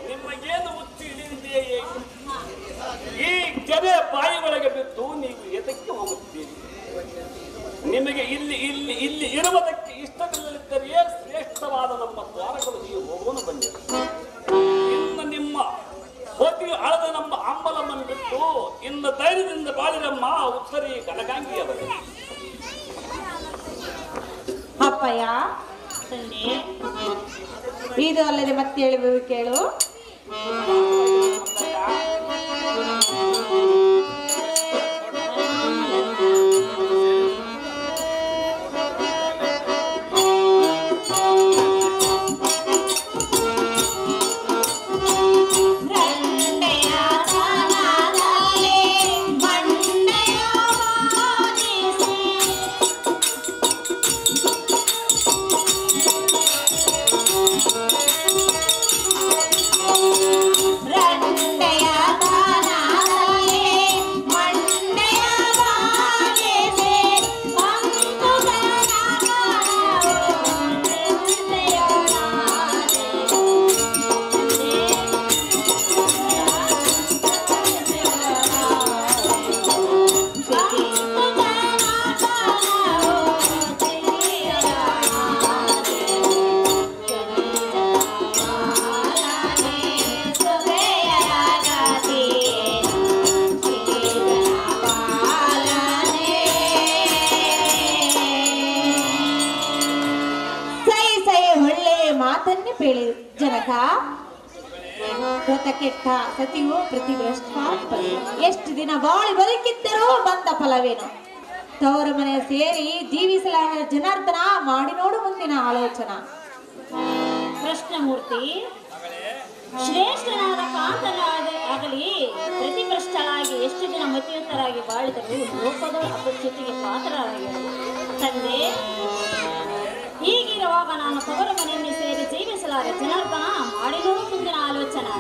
ನಿಮಗೇನು ಮುಚ್ಚಿ ಹಿಡಿದಿದೆಯೇ? ಈ ಕೆರೆ ಬಾಯಿ ಒಳಗೆ ಬಿದ್ದು ನೀವು ಎದಕ್ಕೆ ಹೋಗುತ್ತೀರಿ? ನಿಮಗೆ ಇಲ್ಲಿ ಇಲ್ಲಿ ಇಲ್ಲಿ ಇರುವುದಕ್ಕೆ ಇಷ್ಟವಿಲ್ಲದಿದ್ದರೆ ಶ್ರೇಷ್ಠವಾದ ನಮ್ಮ ದ್ವಾರಗಳು ನೀವು ಹೋಗೋನು ಬಂದಿರಿ. ಇನ್ನು ನಿಮ್ಮ ಹೋಗಿ ಅಳದ ನಮ್ಮ ಅಂಬಲಮ್ಮನ್ನು ಬಿಟ್ಟು ಇನ್ನು ಧೈರ್ಯದಿಂದ ಬಾಳಿರಮ್ಮ ಉತ್ತರಿ ಕನಕಾಂಗಿಯವರು. ಅಪ್ಪಯ್ಯ, ತಂದೆ, ಇದು ಅಲ್ಲದೆ ಮತ್ತೆ ಹೇಳುವುದು ಕೇಳು. ಮಾತನ್ನೇ ಬೇಳೆ ಜನಕ. ವ್ರತ ಕೆಟ್ಟ ಸತಿಯು ಪ್ರತಿಭ್ರಷ್ಟಾತ್ಮ ಎಷ್ಟು ದಿನ ಬಾಳಿ ಬದುಕಿದ್ದರೂ ಬಂದ ಫಲವೇನು? ತವರ ಮನೆ ಸೇರಿ ಜೀವಿಸಲಾರ ಜನಾರ್ದನ ಮಾಡಿ ನೋಡು ಮುಂದಿನ ಆಲೋಚನಾ. ಕೃಷ್ಣಮೂರ್ತಿ, ಶ್ರೇಷ್ಠನಾದ ಕಾಂತನಾಗಲಿ ಪ್ರತಿಭ್ರಷ್ಟಳಾಗಿ ಎಷ್ಟು ದಿನ ಮತಿಯುತರಾಗಿ ಬಾಳಿದರು ಲೋಕದ ಅಪಸ್ಥಿತಿಗೆ ಪಾತ್ರರಾಗಿರು. ತಂದೆ, ಹೀಗಿರುವಾಗ ನಾನು ತವರ ಮನೆಯಲ್ಲಿ ಸೇರಿ ಜೀವಿಸಲಾರೆ ಜನಾರ್ದನ ಮಾಡಿ ನೋಡು ಮುಂದಿನ ಆಲೋಚನಾ.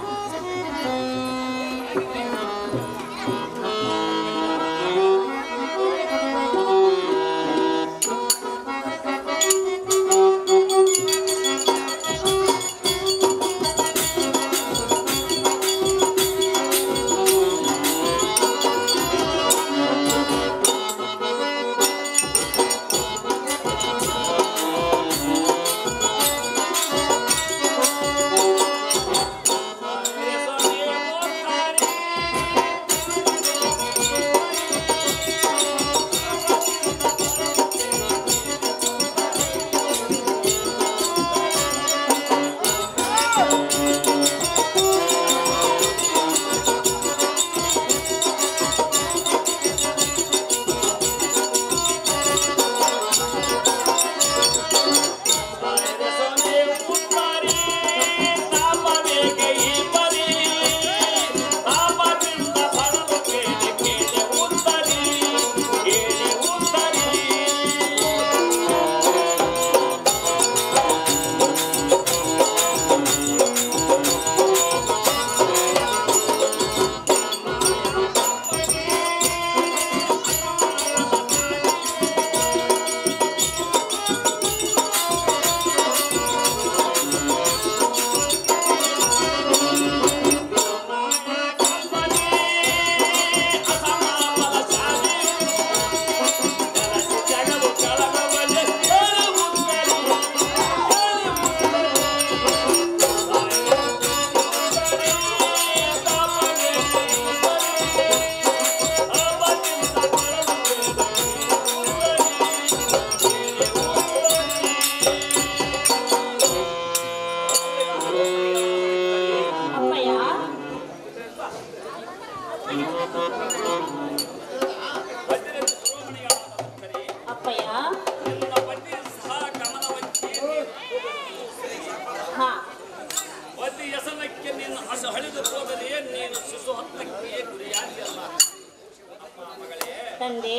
ತಂದೆ,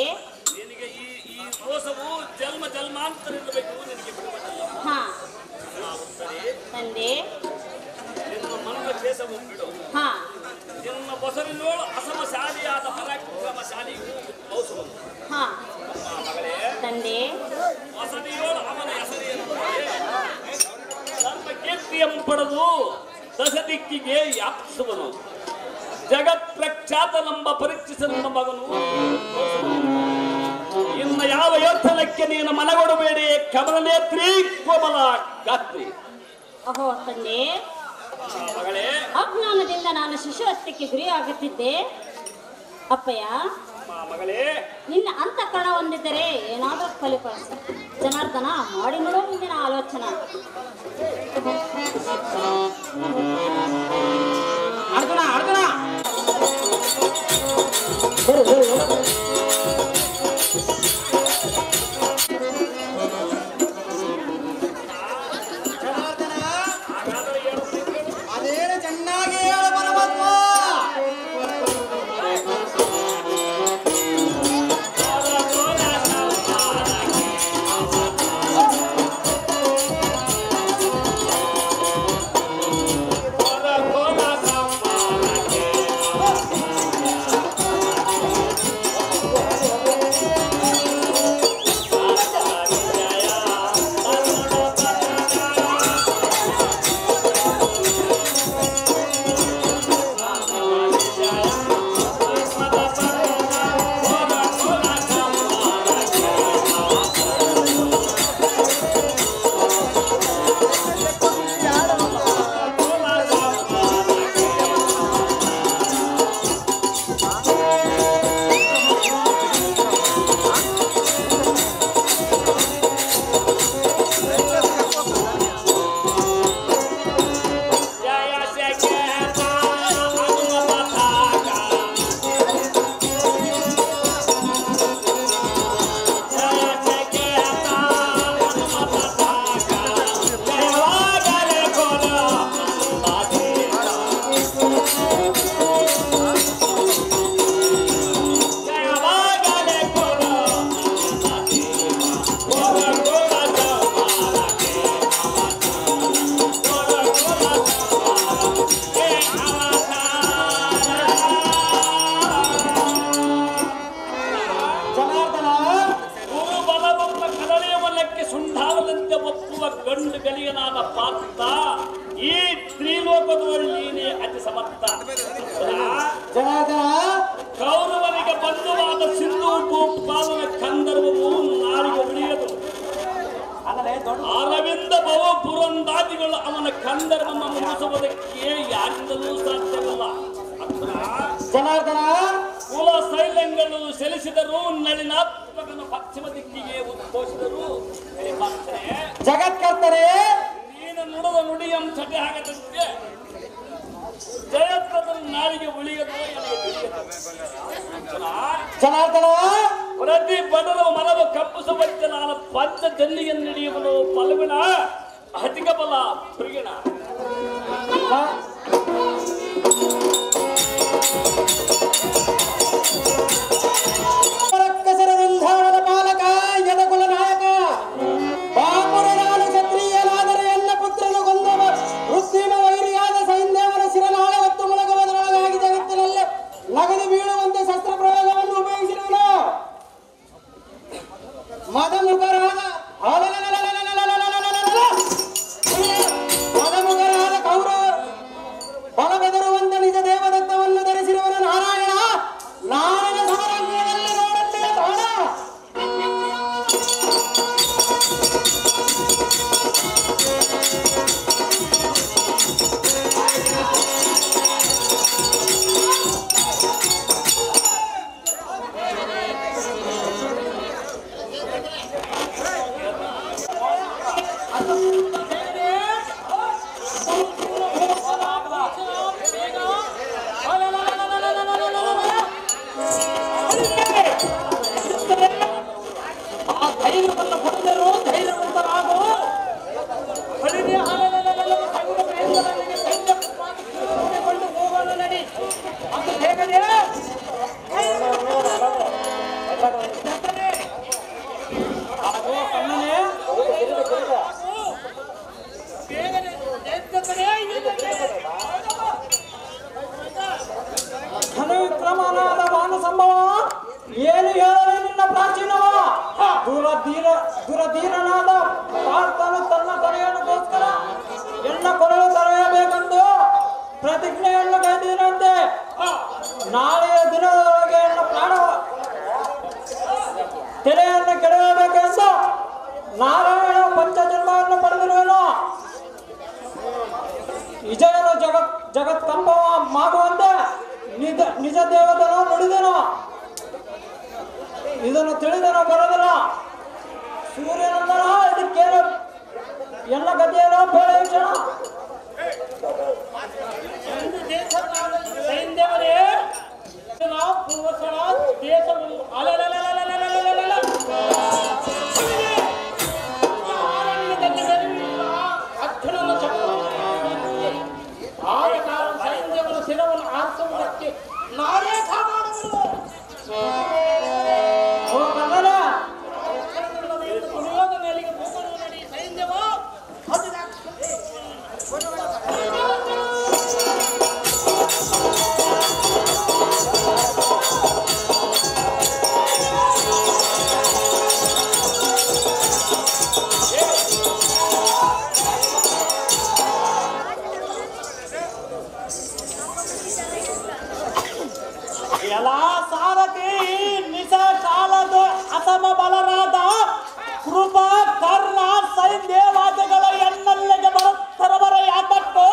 ನಿನಗೆ ಈ ದೋಷವು ಜನ್ಮ ಜನ್ಮಾಂತರಬೇಕು, ನಿನಗೆ ಬಿಡುವುದಿಲ್ಲ. ತಂದೆ, ನಿನ್ನ ಮನದ ದೇಶವು ಬಿಡು. ನಿನ್ನ ಬಸರಿನೋಳು ಅಸಮಶಾಲಿಯಾದ ಪರಾಕ್ರಮಶಾಲಿಯು ಔಷಧವು. ಮಗಳೇ, ತಂದೆ, ವಸತಿಯೋಳು ಅವನ ಹೆಸರಿಯನ್ನು ಧರ್ಮ ಕೀರ್ತಿ ಎಂಬುದು ದಶ ದಿಕ್ಕಿಗೆ ವ್ಯಾಪಿಸುವನು. ಜಗತ್ ಪ್ರಖ್ಯಾತನೆಂಬ ಪರೀಕ್ಷಿಸನೆಂಬ ಮಗನು. ಇನ್ನು ಯಾವ ಯೋಚನಕ್ಕೆ ನೀನು ಮನಗೊಡಬೇಡಿ ಕಮಲನೇತ್ರಿ ಕೋಮಲ ಗಾತ್ರಿ. ಅಹೋ ತಂದೆ, ಮಗಳೇ, ಅಜ್ಞಾನದಿಂದ ನಾನು ಶಿಶುಹತ್ಯಕ್ಕೆ ಗುರಿಯಾಗುತ್ತಿದ್ದೆ. ಅಪ್ಪಯ್ಯ, ಮಗಳೇ, ನಿನ್ನ ಅಂತಃಕರಣ ಹೊಂದಿದ್ದರೆ ಏನಾದರೂ ಫಲಿತಾಂಶ ಜನಾರ್ದನ ಮಾಡಿ ನೋಡೋ ಮುಂದಿನ ಆಲೋಚನಾ. ಅರ್ಜುನ ಅರ್ಜುನ ಅದೇನು ಚೆನ್ನಾಗಿ ಹೇಳ ಪರಮಾತ್ಮ. ಗಂಡು ಗಲಿಯನಾದ ಪಾತ್ರ ಈ ತ್ರಿಲೋಕದಲ್ಲಿ ನೀನೇ ಅತಿ ಸಮರ್ಥ. ಕೌರವನಿಗೆ ಬಂಧುವಾದ ಸಿಂಧು ಭೂಪಾಲನ ಕಂದರ್ವವು ನಾಳಿಗೆ ಉಳಿಯದು. ಅರವಿಂದ ಭವ ಪುರಂದಾದಿಗಳು ಅವನ ಕಂದರ್ವವನ್ನು ಮುಗಿಸುವುದಕ್ಕೆ ಯಾರಿಂದಲೂ ಸಾಧ್ಯವಿಲ್ಲ. ಕುಲ ಶೈಲಂಗಳು ಸೆಲಿಸಿದರು, ನಳಿನಾತ್ಮಕನು ಪಶ್ಚಿಮ ದಿಕ್ಕಿಗೆ ಉದ್ಘೋಷಿಸಿದರು. ಜಗತ್ಕರ್ತರೆ ನೀನು ನುಡಿದ ನುಡಿಯಂ ಚಟಿ ಆಗದಂತೆ ಜಯಪ್ರದ ನಾಳಿಗೆ ಉಳಿಯದು. ಪ್ರತಿ ಬಡಲು ಮನವು ಕಪ್ಪಿಸುವಂತೆ ನಾನು ಪಂಚ ಜಲ್ಲಿಯನ್ನು ನಡೆಯುವನು ಪಲವಿನ ಅಧಿಕ ಬಲ ಪ್ರಿಯಣ. ರಕ್ಕಸರ ಪಾಲಕ ಯದಕುಲ ನಾಯಕ ಬಾಪುರನಾದ ಕ್ಷತ್ರಿಯನಾದರೆ ಎಲ್ಲ ಪುತ್ರನು ಗೊಂದವ ವೃತ್ತಿಮ ವೈರಿಯಾದ ಸೈನ್ಯವನ ಶಿರನಾಳ ಮತ್ತು ಮುಳಗವದರೊಳಗಾಗಿ ಜಗತ್ತಿನಲ್ಲಿ ನಗದು ಬೀಳುವಂತೆ ಶಸ್ತ್ರ ಪ್ರಯೋಗವನ್ನು ಉಪಯೋಗಿಸಿರುವನು. ಮದಮುಖರಾದ ಕೌರವ ಬಲ ಬೆದರುವಂತೆ ನಿಜ ದೇವದತ್ತವನ್ನು ಧರಿಸಿರುವನು ನಾರಾಯಣ. ನಾರಿನ ಸಮರಂಗದಲ್ಲಿ ನೋಡುತ್ತೇನೆ ತಾಣ ಧೈರ್ಯವನ್ನು ಹೊಂದರು, ಧೈರ್ಯವಂತರಾಗು. ಕೊಂಡು ಹೋಗೋಣ ನಡಿ. ಅದು ಹೇಗದೆ ಘನವಿಕ್ರಮನಾದ ಮಾನಸಂಭವ ಏನು ಹೇಳಲಿ ನಿನ್ನ ಪ್ರಾಚೀನವ. ದುರಧೀರನಾದ ಪಾರ್ಥನು ತನ್ನ ಕೊನೆಯನ್ನುಗೋಸ್ಕರ ಎನ್ನ ಕೊರಳು ತರೆಯಬೇಕೆಂದು ಪ್ರತಿಜ್ಞೆಯನ್ನು ಕೈದಿರಂತೆ. ನಾಳೆಯ ದಿನದೊಳಗೆ ಎನ್ನ ಪ್ರಾಣ ತೆರೆಯನ್ನು ಕೆಡವಬೇಕೆಂದು ನಾರಾಯಣ ಪಂಚಜನ್ಮವನ್ನು ಪಡೆದಿರುವನು. ವಿಜಯನು ಜಗತ್ಕಂಪವ ಮಾಗುವಂತೆ ನಿಜ ದೇವತನು ನುಡಿದನು. ಇದನ್ನು ತಿಳಿದನು ಬರೋದಿಲ್ಲ. ಸೂರ್ಯನಂದನ ಇದಕ್ಕೇನು ಎಲ್ಲ ಗತಿಯೇನೋ ಬೇಡ ಕ್ಷಣ. ಸೈನ್ಯವರೇ ಪೂರ್ವಸರ ದೇಶವು ಅರ್ಜುನನ ಆದ ಕಾರಣ ಸೈನ್ಯವನ ಶಿರವನ್ನು ಆರಿಸುವುದಕ್ಕೆ ನಾರೇ ಕಾಪಾಡುವುದು. ಎಲ್ಲ ಸಾರಥಿ ನಿಜ ಕಾಲದ ಅಸಮ ಬಲರಾದ ಕೃಪಾ ಕರ್ಣ ಸೈನ್ಯವಾದಿಗಳ ಎನ್ನಲ್ಲಿಗೆ ಬರುತ್ತರವರ ಯಾತಕ್ಕೂ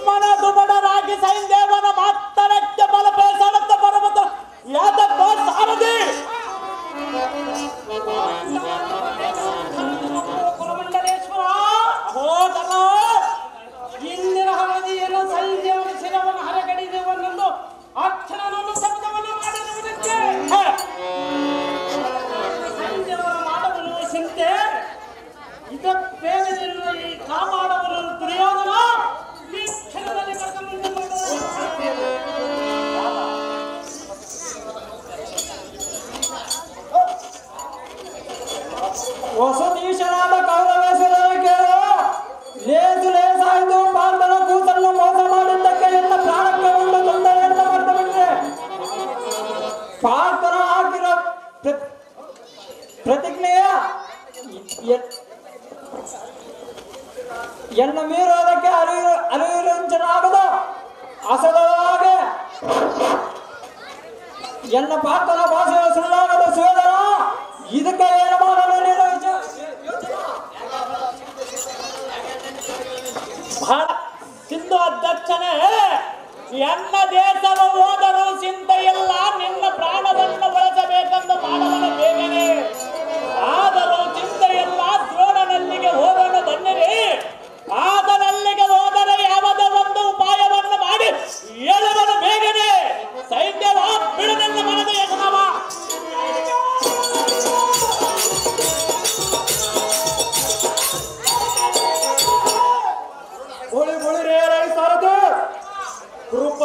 ಮನದು ಬಡರಾಗಿ ಸೈನ್ಯವನ ಮಾತನಕ್ಕೆ ಬಲ ಬೇಸಡುತ್ತ ಬರುವುದು ಯಾತಕ್ಕೋ ಸಾರಥಿ. ಕುರುಮಂಡಲೇಶ್ವರ ಹೋದಲ್ಲ ಇಂದಿನ ಹಳದಿಯನ್ನು ಸೈನ್ಯವನ ಶಿರವನ್ನು ಹರಗಡಿದೆವನ್ನೊಂದು ಅಕ್ಷರನನ್ನು ಶಬ್ದವನ್ನು ಮಾಡಿರುವುದಕ್ಕೆ ಸೈನ್ಯವನ ಮಾಡವನ್ನು ಚಿಂತೆ ಇದಕ್ಕೇನಿಲ್ಲ. ಈ ಕಾಪಾಡವನ್ನು ದುರ್ಯೋಧನ ಈ ಕ್ಷಣದಲ್ಲಿ ಕರ್ಕೊಂಡು ವಸುದೀಶನಾದ ಕೌರವೇಶ್ವರ ಕೇಳು. ಲೇಸಾಯ್ತು ಪಾಂಡವ ಕೂತನ್ನು ಮೋಸ ಮಾಡಿದ್ದಕ್ಕೆ ಎಲ್ಲ ಪ್ರಾಣಕ್ಕೆ ಒಂದು ತೊಂದರೆಯನ್ನು ಮಾಡ್ತಾ ಬಿಟ್ರೆ ಪಾರ್ಥನ ಹಾಕಿರೋ ಪ್ರತಿಜ್ಞೆಯ ಎನ್ನ ಮೀರೋದಕ್ಕೆ ಅರಿವಿರಂಚನಾಗದ ಅಸದವಾಗೆ ಎನ್ನ ಪಾರ್ಥನ ಭಾಷೆಯ ಸುಳ್ಳಾಗದ ಸುವೇದನ ಇದಕ್ಕೆ ಏನು ಮಾಡಲು ನೀನು ಬಹಳ ಸಿಂಧು ಅಧ್ಯಕ್ಷನೇ, ಎನ್ನ ದೇಶವ ಹೋದರೂ ಚಿಂತೆಯಿಲ್ಲ, ನಿನ್ನ ಪ್ರಾಣವನ್ನು ಬಳಸಬೇಕೆಂದು ಮಾಡವನ ಬೇಗನೆ. ಆದರೂ ಚಿಂತೆಯಿಲ್ಲ, ದ್ರೋಣನಲ್ಲಿಗೆ ಹೋಗೋಣ ಬನ್ನಿರಿ. ಆತನಲ್ಲಿಗೆ ಹೋದರೆ ಯಾವುದೋ ಒಂದು ಉಪಾಯವನ್ನು ಮಾಡಿ ಹೇಳುವನು ಬೇಗನೆ. ಸೈನ್ಯವ ಬಿಡುನೆಲ್ಲ ಮನದ ಯಜ್ಞವ. ಸಾರದು ಕೃಪ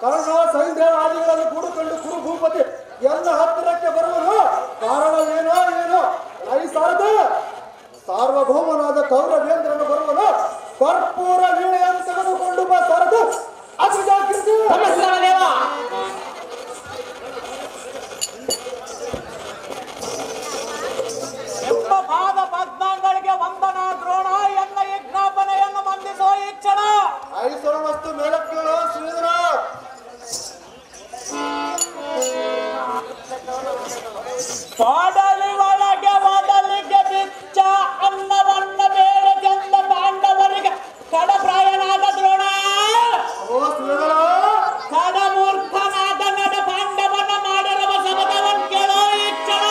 ಕರ್ಣ ಸೈನ್ಯ ಆದಿಗಳನ್ನು ಕೂಡಿಕೊಂಡು ಕುರುಭೂಪತಿ ಎಲ್ಲ ಹತ್ತಿರಕ್ಕೆ ಬರುವನು. ಕಾರಣವೇನೋ ಏನೋ ಸಾರದು ಸಾರ್ವಭೌಮನಾದ ಕೌರವೇಂದ್ರನು ಬರುವನು. ಕರ್ಪೂರ ವೀಣೆಯನ್ನು ತೆಗೆದುಕೊಂಡು ಬಾ ಸಾರದು. ಅದು ಜಾಗೃತಿ ಪಾದ ಪದ್ಮಗಳಿಗೆ ವಂದನಾ ದ್ರೋಣ. ಎಲ್ಲ ವಿಜ್ಞಾಪನೆಯನ್ನು ಮಂದಿಸೋ ಈ ಕ್ಷಣ ಐಸರ ವಸ್ತು ಮೇಲಕ್ಕೇಳೋ ಶ್ರೀಧರ. ಪಾಡಲಿ ಒಳಗೆ ಮೊದಲಿಗೆ ಬಿಚ್ಚ ಅನ್ನವನ್ನ ಬೇರೆ ಚಂದ ಪಾಂಡವರಿಗೆ ಕಡಪ್ರಾಯನಾದ ದ್ರೋಣ. ಕಡಮೂರ್ಖನಾದ ನಡ ಪಾಂಡವನ ಮಾಡಿರುವ ಸಮತವನ್ ಕೇಳೋ ಈ ಕ್ಷಣ.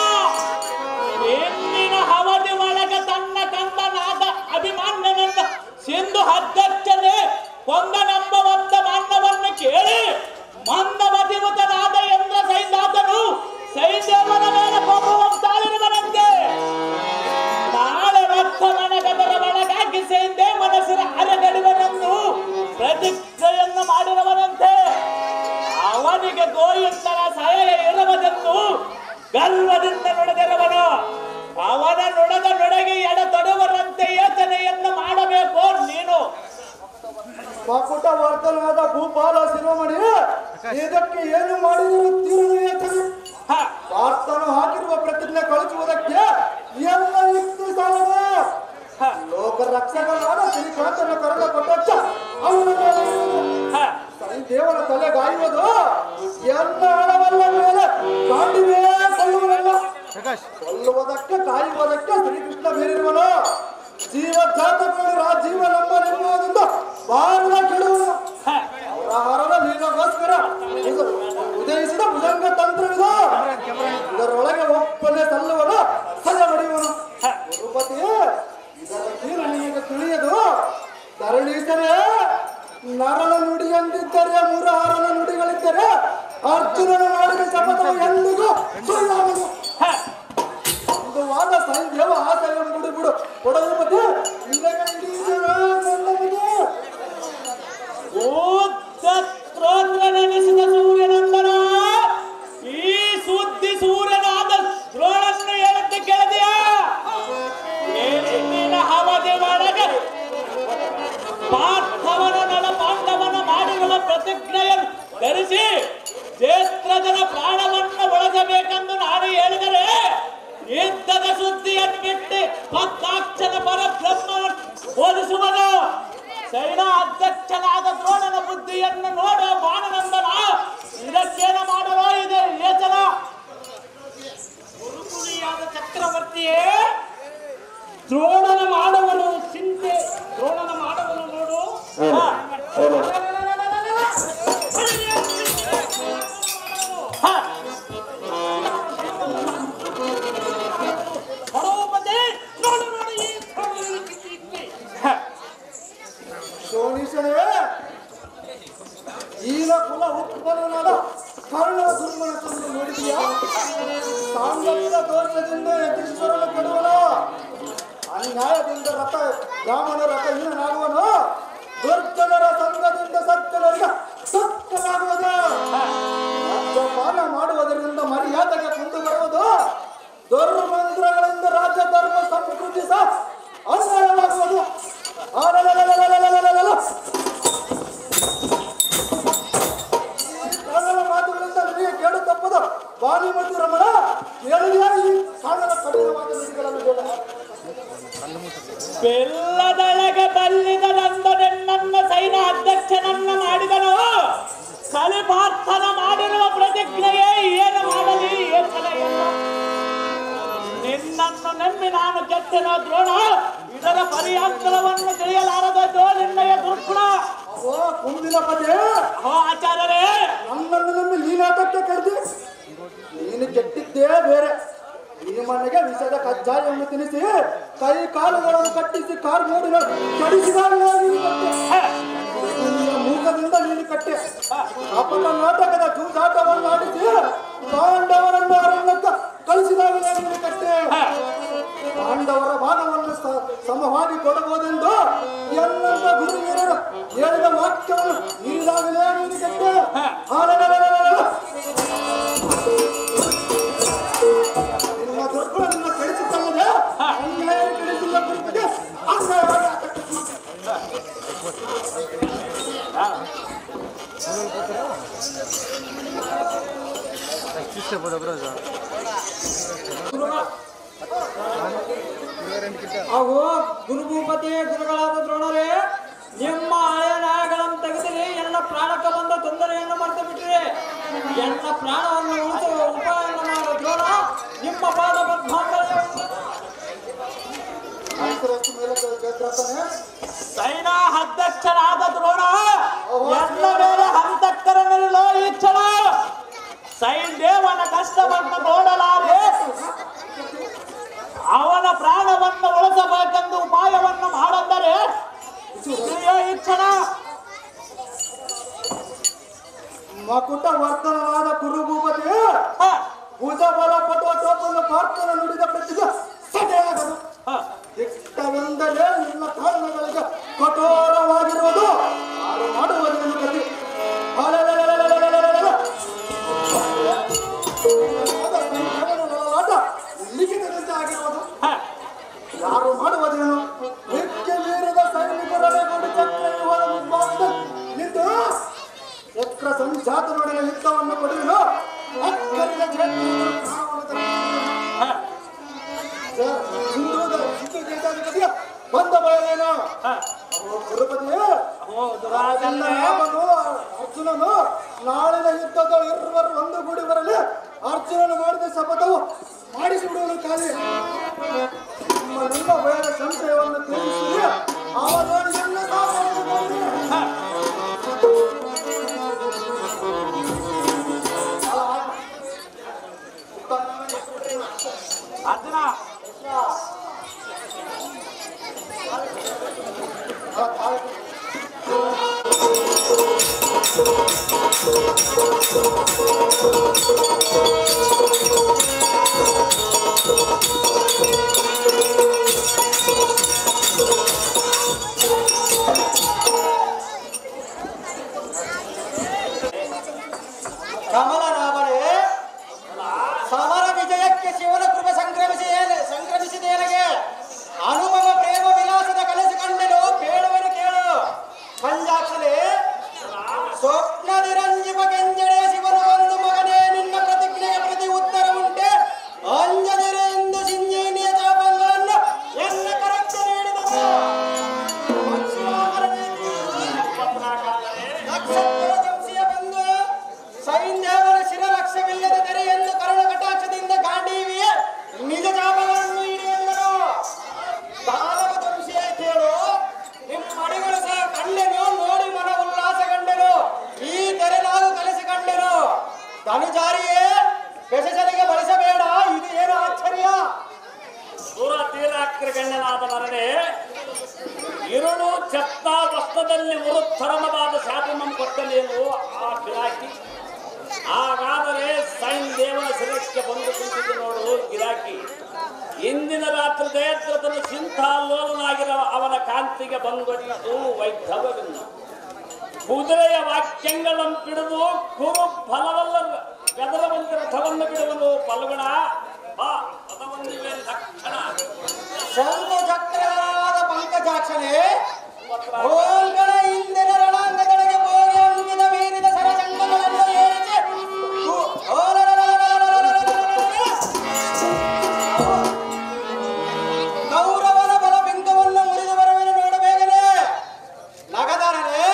ಹೆಣ್ಣಿನ ಅವಧಿ ಒಳಗೆ ತನ್ನ ಕಂದನಾದ ಅಭಿಮಾನ್ಯನನ್ನ ಸಿಂಧು ಅಧ್ಯಕ್ಷನೇ ಕೊಂದನೆಂಬವಂತ ಮಾನ್ನವನ್ನು ಕೇಳಿ ಮಂದಮತಿಮುತನಾದ ಎಂದ್ರ ಸೈನ್ಯಾತನು ಸೈನ್ಯವನ ಮೇಲೆ ಕೋಪವಂತಾಳಿರುವನಂತೆ. ನಾಳೆ ರಕ್ತಮನಗದರ ಒಳಗಾಗಿ ಸೈನ್ಯ ಮನಸ್ಸಿನ ಅರೆಗಡುವನೆಂದು ಪ್ರತಿಜ್ಞೆಯನ್ನು ಮಾಡಿರುವನಂತೆ. ಅವನಿಗೆ ಗೋಯುತ್ತನ ಸಹಾಯ ಇರುವುದೆಂದು ಗರ್ವದಿಂದ ನುಡಿದಿರುವನು. ಅವನ ನುಡದ ನುಡಗೆ ಎಡ ತೊಡುವರಂತೆ ಯೋಚನೆಯನ್ನು ಮಾಡಬೇಕು ನೀನು. ಮಕುಟ ವರ್ತನಾದ ಭೂಪಾಲ ಶಿರೋಮಣಿ ಇದಕ್ಕೆ ಏನು ಮಾಡಿದರೂ ತೀರ್ಮಾನ. ಪಾರ್ಥನು ಹಾಕಿರುವ ಪ್ರತಿಜ್ಞೆ ಕಳಿಸುವುದಕ್ಕೆ ಎಲ್ಲ ಯುಕ್ತಿ ಸಾಲದ. ಲೋಕ ರಕ್ಷಕನಾದ ಶ್ರೀಕಾಂತನ ಕರಣ ಕೊಟ್ಟ ಅವನ ದೇವರ ತಲೆಗಾಯುವುದು ಎಲ್ಲ ಹಣವಲ್ಲ ಮೇಲೆ ಕಾಂಡಿವೇ ಕೊಲ್ಲುವುದಲ್ಲ. ಕೊಲ್ಲುವುದಕ್ಕೆ ಕಾಯುವುದಕ್ಕೆ ಶ್ರೀಕೃಷ್ಣ ಬೇರಿರುವನು. ಜೀವಜಾತಗಳು ಜೀವ ನಂಬನೆಂಬುದರಿಂದ ಭಾರತ ಕೆಡುವನು. ಅವರ ಹಾರದ ನೀರಿಗೋಸ್ಕರ ಉದಯಿಸಿದ ಭುಜಂಗ ತಂತ್ರವಿದು. ಇದರೊಳಗೆ ಒಪ್ಪನೆ ಸಲ್ಲುವನು, ಸಜ ಹೊಡೆಯುವನು. ಗುರುಪತಿ ಇದರ ತೀರ ನಿಮಗೆ ತಿಳಿಯದು. ಧರಣೀಶರೇ, ನರಳ ನುಡಿ ಎಂದಿದ್ದರೆ ಮುರಹರನ ನುಡಿಗಳಿದ್ದರೆ ಅರ್ಜುನನ ಮಾಡಿದ ಶಪಥವು ಎಂದಿಗೂ ಸುಳ್ಳಾಗದು. ಒಂದು ವಾದ ಸೈನ್ಯವ ಆಸೆ ಎಂಬುದು ಬಿಡು ಕೊಡಗುಪತಿ. ನೆನೆಸಿದ ಸೂರ್ಯನಂದನ ಈ ಸುದ್ದಿ ಸೂರ್ಯನಾದ ದ್ರೋಣನ್ನು ಹೇಳುತ್ತೆ ಕೇಳಿದೆಯಾ? ಅವಧಿ ಒಳಗೆ ಪಾರ್ಥವನ ನಳ ಪಾಂಡವನ ಮಾಡಿರುವ ಪ್ರತಿಜ್ಞೆಯನ್ನು ಧರಿಸಿ ಕ್ಷೇತ್ರಜನ ಪ್ರಾಣವನ್ನು ಬಳಸಬೇಕೆಂದು ನಾನು ಹೇಳಿದರೆ ಯುದ್ಧದ ಸುದ್ದಿಯನ್ನು ಬಿಟ್ಟು ಭಕ್ತಾಕ್ಷನ ಪರಬ್ರಹ್ಮವನ್ನು ಬೋಧಿಸುವನು. ಸೈನ ಅಧ್ಯಕ್ಷನಾದ ದ್ರೋಣನ ಬುದ್ಧಿಯನ್ನು ನೋಡುವ ಬಾಣನಂದನ ಇದಕ್ಕೇನು ಮಾಡಲು ಇದೆ ಯೋಚನ. ಗುರುಕುಲಿಯಾದ ಚಕ್ರವರ್ತಿಯೇ, ದ್ರೋಣನ ಮಾಡವನು ಚಿಂತೆ, ದ್ರೋಣನ ಮಾಡವನು ನೋಡು. ಸೋನೀಶನೇ, ಈಗ ಕುಲ ಉತ್ಪನ್ನನಾದ ಕರ್ಣ ದುರ್ಮನಸ್ಸನ್ನು ನೋಡಿದೆಯಾ? ಸಾಂಗತ್ಯ ದೋಷದಿಂದ ಯತೀಶ್ವರನು ಕೆಡುವನು. ಅನ್ಯಾಯದಿಂದ ಬ್ರಾಹ್ಮಣ ರಥಹೀನನಾಗುವನು. ದುರ್ಜನರ ಸಂಘದಿಂದ ಸಜ್ಜನರಿಗೆ ಸತ್ಯನಾಗುವುದು. ರಾಜ್ಯಪಾಲ ಮಾಡುವುದರಿಂದ ಮರ್ಯಾದೆಗೆ ಕುಂದು ಬರುವುದು. ದುರ್ಮಂತ್ರಗಳಿಂದ ರಾಜ್ಯ ಧರ್ಮ ಸಂಸ್ಕೃತಿ ಸಹ ಅನ್ಯಾಯವಾಗುವುದು. ಮಾತುಗಳಿಂದ ನಿಮಗೆ ಕೇಳು ತಪ್ಪದು. ಬಾಲಿಮತಿ ರಮಣ ಹೇಳಿದೆಯಾ ಈ ಸಾಗರ ಕಠಿಣವಾದ ನುಡಿಗಳನ್ನು? ಬೆಲ್ಲದೊಳಗೆ ಬಲ್ಲಿ ಸೈನ್ಯ ಅಧ್ಯಕ್ಷನನ್ನ ಮಾಡಿದನು. ಕಲಿಪಾರ್ಥನ ಮಾಡಿರುವ ಪ್ರತಿಜ್ಞೆಯೇ ಏನು ಮಾಡಲಿ ಏಕಲ ಎಲ್ಲ. ನಿನ್ನನ್ನು ನಂಬಿ ನಾನು ಕೆಟ್ಟೆನೋ ದ್ರೋಣ, ಇದರ ಪರಿಹಾರವನ್ನು ತಿಳಿಯಲಾರದೋ ನಿನ್ನಯ ದುರ್ಗುಣ. ಓ ಕುಂದಿನ ಪದೇ, ಓ ಆಚಾರ್ಯರೇ, ನನ್ನನ್ನು ನಂಬಿ ನೀನಾಟಕ್ಕೆ ಕರೆದಿ. ನೀನು ಕೆಟ್ಟಿದ್ದೇ ಬೇರೆ. ಈ ಮನೆಗೆ ವಿಷದ ಕಜ್ಜಾಯವನ್ನು ತಿನ್ನಿಸಿ ಕೈ ಕಾಲುಗಳನ್ನು ಕಟ್ಟಿಸಿ ಕಾರ್ ನೋಡಿ ಚಡಿಸಿದಾಗ ಮೂಕದಿಂದ ನೀನು ಕಟ್ಟೆ. ಅಪ್ಪನ ನಾಟಕದ ಜೂಜಾಟವನ್ನು ಆಡಿಸಿ ಪಾಂಡವರನ್ನು ಅರಣ್ಯಕ್ಕೆ ಕಳಿಸಿದಾಗ ನೀನು ಕಟ್ಟೆ. ಪಾಂಡವರ ಭಾಗವನ್ನು ಸಮವಾಗಿ ಕೊಡಬಹುದೆಂದು ಎಲ್ಲರ ಗುರು ಹಿರಿಯರು ಹೇಳಿದ ವಾಕ್ಯವನ್ನು ನೀಡಿದಾಗಲೇ ನೀನು ಕಟ್ಟೆ. ನಿಮ್ಮ ದುರ್ಗುಣವನ್ನು ಕಳಿಸಿಕೊಳ್ಳದೆ ಅನ್ಯಾಯ ಕಳಿಸಿಲ್ಲ ಕುರಿತಿಗೆ ಅನ್ಯಾಯವಾಗಿ ಅವು ಗುರುಭೂಪತಿ ಗುರುಗಳಾದ ದ್ರೋಣರೇ, ನಿಮ್ಮ ಹಳೆಯ ನ್ಯಾಯಗಳನ್ನು ತೆಗೆದಿರಿ. ಎಲ್ಲ ಪ್ರಾಣಕ್ಕೆ ಬಂದ ತೊಂದರೆಯನ್ನು ಮರೆತು ಬಿಟ್ಟಿರಿ. ಎಲ್ಲ ಪ್ರಾಣವನ್ನು ಉಳಿಸುವ ಉಪಾಯವನ್ನು ಮಾಡುವ ದ್ರೋಣ ನಿಮ್ಮ ಪಾದ ಸೈನಾ ಅಧ್ಯಕ್ಷರಾದ ದ್ರೋಣ ಎಲ್ಲ ಮೇಲೆ ಹಂತಕರನ್ನೆಲ್ಲೋ ಈ ಕ್ಷಣ ಸೈನ್ಯದೇವನ ಕಷ್ಟವನ್ನು ನೋಡಲಾರೆ ಅವನ ಪ್ರಾಣವನ್ನು ಉಳಿಸಬೇಕೆಂದು ಉಪಾಯವನ್ನು ಮಾಡಂದರೆ ಈ ಕ್ಷಣ ಮಕುಟ ವರ್ತನವಾದ ಕುರುಭೂಪತಿ ಭುಜ ಬಲ ಪಟುವ ಚೋಪನ್ನು ಪಾರ್ಥನ ನುಡಿದ ಪ್ರತಿಗೆ ಸದೆಯಾಗದು. ಇಷ್ಟವೆಂದರೆ ನಿನ್ನ ಕಾರಣಗಳಿಗೆ ಕಠೋರವಾಗಿರುವುದು ಯಾರು ಮಾಡುವುದನ್ನು ಗತಿ. ಲಿಖಿತದಂತೆ ಆಗಿರುವುದು ಯಾರು ಮಾಡುವುದೇನು. ನಿತ್ಯ ಮೀರಿದ ಸೈನಿಕರೊಡಗೂಡಿ ಚಕ್ರವ್ಯೂಹದ ಮುಂಭಾಗದಲ್ಲಿ ನಿಂತು ಚಕ್ರ ಸಂಜಾತನೊಡನೆ ಯುದ್ಧವನ್ನು ಕೊಡುವುದು. ಅಕ್ಕರಿನ ದೇಶಾಧಿಪತಿಯ ಬಂದ ಬಯಲೇನು ಗುರುಪತಿ ಅರ್ಜುನನು ನಾಳಿನ ಯುದ್ಧದ ಇರುವರು ಒಂದುಗೂಡಿ ಬರಲಿ. ಅರ್ಜುನನು ಮಾಡಿದ ಶಪಥವು ಮಾಡಿಸಿಬಿಡುವುದು ಖಾಲಿ. ನಿಮ್ಮ ಭಯದ ಸಂಶಯವನ್ನು ತಿಳಿಸಿ ಅವರನ್ನು ಅರ್ಜುನ ಕಮಲರಾಮನೇ, ಸಮರ ವಿಜಯಕ್ಕೆ ಶಿವನ ಕೃಪೆ ಸಂಕ್ರಮಿಸಿದೇನಗೆ ಅನುಭವ ಪ್ರೇಮ ವಿಲಾಸದ ಕನಸುಕಂಡೆನು ಬೇಡವನು ಕೇಳು. ಪಂಜಾಕ್ಷಲೆ ಸ್ವಪ್ನ ನಿರಂಜಿಪ ಕೆಂಜಡೆ ಶಿವನ ಒಂದು ಮಗನೇ, ನಿನ್ನ ಪ್ರತಿಜ್ಞೆಯ ಪ್ರತಿ ಉತ್ತರ ಉಂಟೆ. ಅಂಜದಿರೆ ಎಂದು ಸಿಂಜೀನಿಯ ಜಾಪಗಳನ್ನು ಎಲ್ಲ ಕರೆಕ್ಟ್ ನೀಡಿದರು. ಬಂದು ಸೈನ್ಯವರ ಶಿರಲಕ್ಷ್ಯವಿಲ್ಲದ ತೆರೆ ಎಂದು ಕರುಣ ಕಟಾಕ್ಷದಿಂದ ಗಾಂಡೀವಿಯ ನಿಜ ಜಾಪಗಳನ್ನು ಹಿಡಿಯೆಂದರು. ದಾನವ ವಂಶೀಯ ಕೇಳು, ನಿಮ್ಮ ಮಡಿಗಳು ಸಹ ಕಂಡೆನು, ನೋಡಿ ಮನ ಉಲ್ಲಾಸಗೊಂಡೆನು. ಈ ತೆರೆ ನಾವು ಕಲಿಸಿಕೊಂಡೆನು. ಧನುಜಾರಿಯೇ ಬೆಸಸಲಿಗೆ ಬಳಸಬೇಡ, ಇದು ಏನು ಆಶ್ಚರ್ಯ. ದೂರ ತೀರಾಕ್ರಗಣ್ಯನಾದ ನರನೇ, ಇರುಳು ಚಪ್ತ ವಸ್ತ್ರದಲ್ಲಿ ಉರುತ್ತರಮವಾದ ಶಾಪವನ್ನು ಕೊಟ್ಟನೇನು ಆ ಗಿರಾಕಿ. ಹಾಗಾದರೆ ಸೈನ್ ದೇವನ ಶಿರಕ್ಕೆ ಬಂದು ಕುಂತಿದ್ದು ನೋಡು ಗಿರಾಕಿ. ಇಂದಿನ ರಾತ್ರಿ ಜಯದ್ರಥನು ಚಿಂತಾಲೋಲನಾಗಿರುವ ಅವನ ಕಾಂತಿಗೆ ಬಂದೊಡಿದು ವೈದ್ಯವನ್ನು ಕುದುರೆಯ ವಾಕ್ಯಗಳನ್ನು ಬಿಡುದು ಕುರು ಫಲವಲ್ಲ ಬೆದರ ಬಂದ ರಥವನ್ನು ಬಿಡುವನು ಫಲಗುಣ ಬಾ ರಥವನ್ನಿವೆ ಲಕ್ಷಣ ಶಂಕು ಚಕ್ರವಾದ ಪಂಕಜಾಕ್ಷನೇ, ಗೋಲ್ಗಳ ಹಿಂದಿನ ರಣಾಂಗದೊಳಗೆ ಹೋಗಿ ಅಂಗಿದ ಮೀರಿದ ಸರಸಂಗಗಳನ್ನು ಏರಿಸಿ ಕೌರವನ ಬಲ ಬಿಂಕವನ್ನು ಮುರಿದು ಬರುವೆನು ನೋಡಬೇಕನೆ. ನಗದಾರನೇ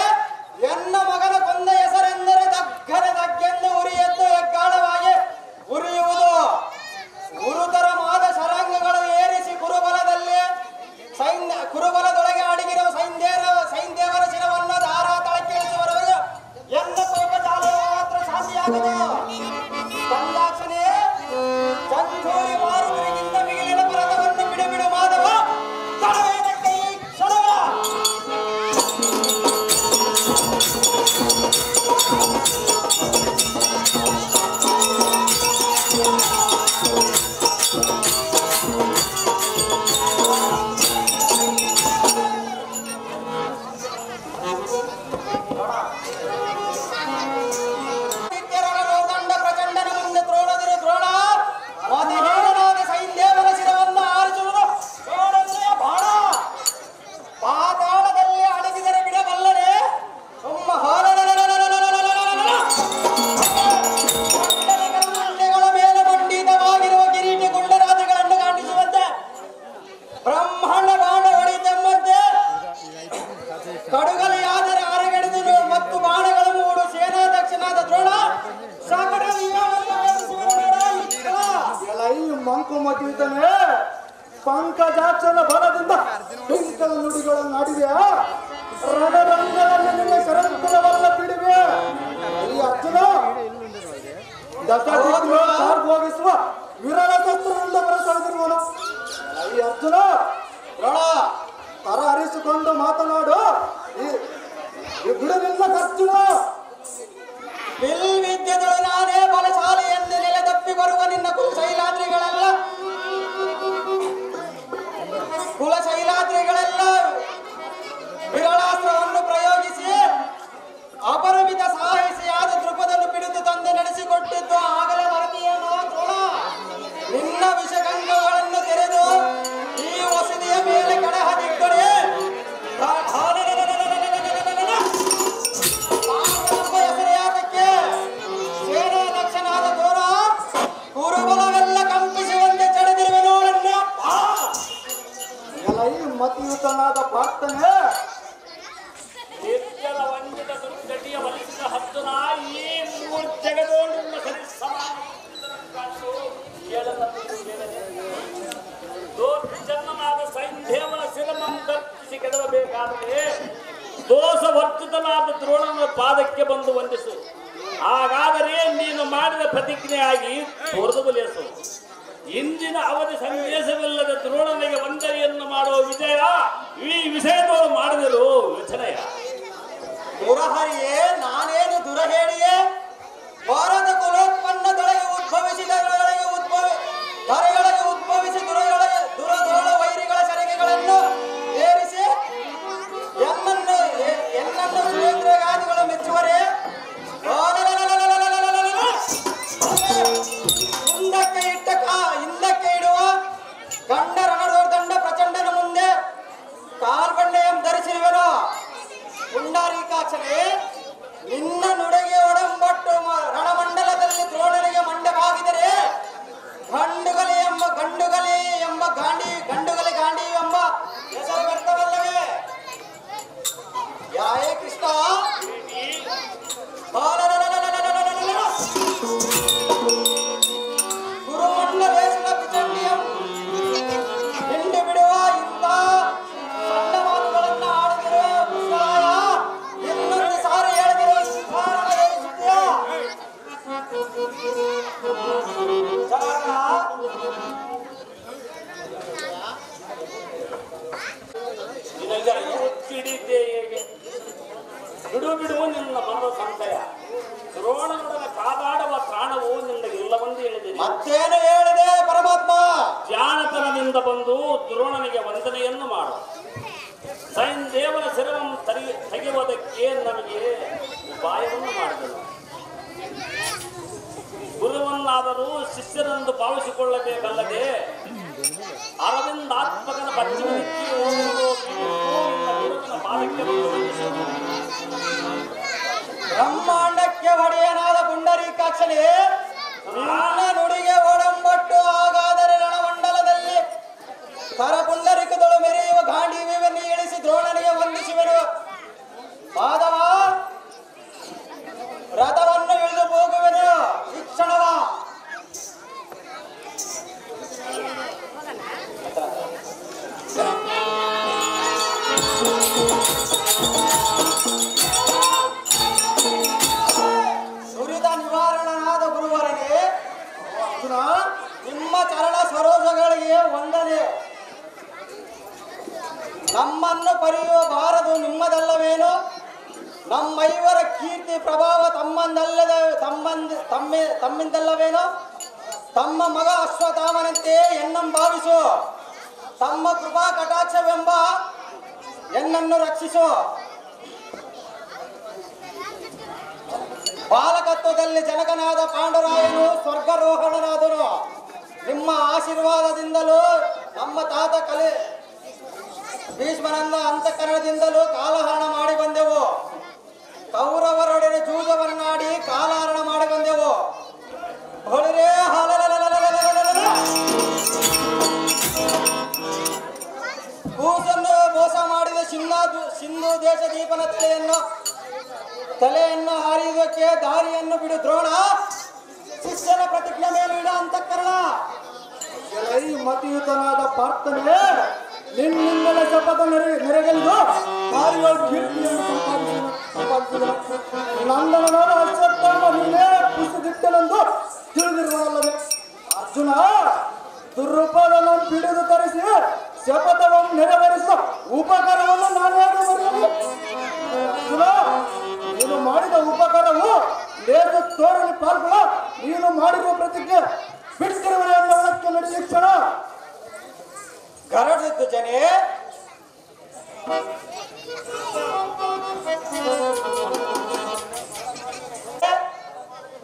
ಮಂಕು ಮದುವಿದ್ದಾನೆ ಪಂಕಜಾಕ್ಷನ ಬಲದಿಂದ ಟಿಂಕಲ ನುಡಿಗಳನ್ನು ಆಡಿವೆ ರಣರಂಗದಲ್ಲಿ ನಿನ್ನ ಶರಂಕುಲವಲ್ಲ ಬಿಡುವೆ ಈ ಅರ್ಜುನ ದಶದಿಕ್ಕು ಹೋಗಿಸುವ ವಿರಳ ಶಸ್ತ್ರದಿಂದ ಬರಸಳಿದಿರುವನು ಈ ಅರ್ಜುನ ರಣ ತರ ಹರಿಸಿಕೊಂಡು ಮಾತನಾಡು ಈ ಬಿಡಲಿಲ್ಲ ಅರ್ಜುನ ವಿದ್ಯೆಗಳು ನಾನೇ ಬಲಶಾಲಿ ಎಂದು ನೆಲೆ ತಪ್ಪಿ ಬರುವ ನಿನ್ನ ಕುಲಶೈಲಾದ್ರಿಗಳೆಲ್ಲ ವಿರಳಾಸ್ತ್ರವನ್ನು ಪ್ರಯೋಗಿಸಿ ಅಪರಿಮಿತ ಸಾಹಸಿಯಾದ ದೃಪದನ್ನು ಪಿಡಿದು ತಂದು ನಡೆಸಿಕೊಟ್ಟಿದ್ದು ಆಗಲೇ ಮರದಿಯೇನೋ ದ್ರೋಣ ನಿನ್ನ ವಿಷಗಂಗಗಳನ್ನು ತೆರೆದು ಈ ವಸತಿಯ ಮೇಲೆ ಕಡಹದಿಕ್ಕಡೆ ಹೆಸರಿಯಾದಕ್ಕೆ ಸೇನಾ ದಕ್ಷನಾದ ದ್ರೋಣ ಕುರುಬಲವೆಲ್ಲ ಕಂಪಿಸುವಂತೆ ಚಳೆದಿರುವೆ ನೋಡನ್ನ ಮತಿಯುತನಾದ ಪ್ರಾರ್ಥನೆ ನಿರ್ಜಲ ವಂಚಿತ ದುರ್ಗತಿಯ ಬಲಿಸಿದ ಅರ್ಜುನ ಈ ಮೂರ್ಛೆಗದೋಳಿನ ಸರಿ ಸಮಾನ ದೋರ್ಜನ್ಮನಾದ ಸೈಂಧೇವನ ಶಿರಮಂ ಕರ್ಪಿಸಿ ಕೆಡವಬೇಕಾದರೆ ದೋಷವರ್ಜಿತನಾದ ದ್ರೋಣನ ಪಾದಕ್ಕೆ ಬಂದು ವಂದಿಸು. ಹಾಗಾದರೆ ನೀನು ಮಾಡಿದ ಪ್ರತಿಜ್ಞೆಯಾಗಿ ತೋರದು ಬಲಿಸು. ಇಂದಿನ ಅವಧಿ ಸಂದೇಶವಿಲ್ಲದ ದ್ರೋಣನಿಗೆ ವಂದನೆಯನ್ನು ಮಾಡುವ ವಿಜಯ ಈ ವಿಷಯದವರು ಮಾಡಿದರು ಯೋಚನೆಯ ದುರಹರಿಯೇ ನಾನೇನು ದುರ ಹೇಳಿಯೇ ಭಾರತ ಕುಲೋತ್ಪನ್ನ ದೊಳಗೆ ಉದ್ಭವಿಸಿ ದುರದೋಳ ವೈರಿಗಳ ಸೆರಗೆಗಳನ್ನು ಏರಿಸಿ ಎನ್ನನ್ನು ಸುರೇಂದ್ರಗಾದಿಗಳು ಮೆಚ್ಚುವರೇ ಹಿಂದಕ್ಕೆ ಇಡುವ ಗಂಡ ರಣದಂಡ ಪ್ರಚಂಡನ ಮುಂದೆ ಕಾಲ್ಬಂಡೆಯಂ ಧರಿಸಿರುವೆನು. ಪುಂಡರೀಕಾಕ್ಷನೇ ನಿನ್ನ ನುಡಿಗೆ ಒಡಂಬಟ್ಟು ರಣಮಂಡಲದಲ್ಲಿ ದ್ರೋಣನಿಗೆ ಮಂಡೆ ಬಾಗಿದರೆ ಗಂಡುಗಲಿ ಎಂಬ ಗಾಂಡಿ ಎಂಬ ಹೆಸರು ವ್ಯಕ್ತವಲ್ಲವೇ? ಯಾಯೇ ಕೃಷ್ಣ ಗುರುಮಂಡ ದೇಶದ ಪಿಚಂಡಿಯಂ ಹಿಂಡಿ ಬಿಡುವ ಇಂಥ ಸಣ್ಣ ಮಾತುಗಳನ್ನು ಆಡಿದಿರುವ ಕೃಷ್ಣಾಯ ಇನ್ನೊಂದು ಸಾರಿ ಹೇಳಿದಿರುವ ಬಿಡು ನಿನ್ನ ಮನದ ಸಂಶಯ. ದ್ರೋಣನೊಡನೆ ಕಾದಾಡುವ ಪ್ರಾಣವು ನಿನಗೆ ಇಲ್ಲವೆಂದು ಹೇಳಿದೆ. ಮತ್ತೇನು ಹೇಳಿದೆ ಪರಮಾತ್ಮ? ಜಾಣತನದಿಂದ ಬಂದು ದ್ರೋಣನಿಗೆ ವಂದನೆಯನ್ನು ಮಾಡು. ಸೈನ್ದೇವನ ಶಿರವನ್ನು ತೆಗೆಯುವುದಕ್ಕೆ ನಮಗೆ ಉಪಾಯವನ್ನು ಮಾಡಿದನು. ಗುರುವನ್ನಾದರೂ ಶಿಷ್ಯರೆಂದು ಭಾವಿಸಿಕೊಳ್ಳಬೇಕಲ್ಲದೆ ಅರವಿಂದಾತ್ಮಕನ ಪಶ್ಚಿಮ ಪಾದಕ್ಕೆ ಬ್ರಹ್ಮಾಂಡಕ್ಕೆ ಒಡೆಯನಾದ ಪುಂಡರೀಕಾಕ್ಷನೇ ನಿನ್ನ ನುಡಿಗೆ ಒಡಂಬಟ್ಟು ಹಾಗಾದರೆ ರಣಮಂಡಲದಲ್ಲಿ ಕರಪುಂಡರಿಕದಳು ಮೆರೆಯುವ ಗಾಂಡೀವ್ಯವನ್ನು ಇಳಿಸಿ ದ್ರೋಣನಿಗೆ ವಂದಿಸುವೆನು. ಮಾಧವ ರಥವನ್ನು ಇಳಿದು ಹೋಗುವೆನು ಈ ಕ್ಷಣವ. ಸುರಿದ ನಿವಾರಣನಾದ ಗುರುವರನೇ ನಿಮ್ಮ ಚರಣ ಸರೋಜಗಳಿಗೆ ವಂದನೆ. ನಮ್ಮನ್ನು ಪರಿಯಬಾರದು ನಿಮ್ಮದಲ್ಲವೇನೋ? ನಮ್ಮೈವರ ಕೀರ್ತಿ ಪ್ರಭಾವ ತಮ್ಮಿಂದಲ್ಲವೇನೋ? ತಮ್ಮ ಮಗ ಅಶ್ವತ್ಥಾಮನಂತೆ ಎನ್ನಂ ಭಾವಿಸು. ತಮ್ಮ ಕೃಪಾ ಕಟಾಕ್ಷವೆಂಬ ಎನ್ನನ್ನು ರಕ್ಷಿಸು. ಬಾಲಕತ್ವದಲ್ಲಿ ಜನಕನಾದ ಪಾಂಡುರಾಯನು ಸ್ವರ್ಗಾರೋಹಣನಾದನು. ನಿಮ್ಮ ಆಶೀರ್ವಾದದಿಂದಲೂ ನಮ್ಮ ತಾತ ಭೀಷ್ಮನನ್ನ ಅಂತಃಕರಣದಿಂದಲೂ ಕಾಲಹರಣ ಮಾಡಿ ಬಂದೆವು. ಕೌರವರೊಡನೆ ಜೂಜವನ್ನಾಡಿ ಕಾಲಹರಣ ಮಾಡಿ ಬಂದೆವು. ಹೊಳಿರೇ ಕೂಸನ್ನು ಮೋಸ ಮಾಡಿದ ಸಿಂಧು ದೇಶ ದೀಪನ ತಲೆಯನ್ನು ಹಾರಿಯುವುದಕ್ಕೆ ದಾರಿಯನ್ನು ಬಿಡು ದ್ರೋಣ. ಶಿಷ್ಯನ ಪ್ರತಿಜ್ಞೆ ಮೇಲಿಡ ಅಂತಃಕರಣ ಮತಿಯುತನಾದ ಪಾರ್ಥನೆ ನಿನ್ನಿಂದಲೇ ಶಪಥ ನೆರೆಗೆಂದು ಭಾರಿಯ ಕೀರ್ತಿಯನ್ನು ಸಂಪಾದಿಸಿದನು. ನಂದನನಾದ ಅಶ್ವತ್ಥಾಮ ನೀನೇ ಕುಸಿದಿಟ್ಟನೆಂದು ತಿಳಿದಿರುವಲ್ಲವೇ? ಅರ್ಜುನ ದುರ್ಪದನ್ನು ಹಿಡಿದು ತರಿಸಿ ಶಪಥವನ್ನು ನೆರವೇರಿಸುವ ಉಪಕಾರವನ್ನು ನಾನೇನು ಬರೆಯಲಿ? ಅರ್ಜುನ, ನೀನು ಮಾಡಿದ ಉಪಕಾರವು ಲೇಖ ತೋರಣಿ ಪಾಲ್ಗೊಳ್ಳ ನೀನು ಮಾಡಿರುವ ಪ್ರತಿಜ್ಞೆ ಬಿಟ್ಟಿರುವಕ್ಕೆ ನಡೆಯುತ್ತಣ. ಗರಡಿದ್ದು ಜನೇ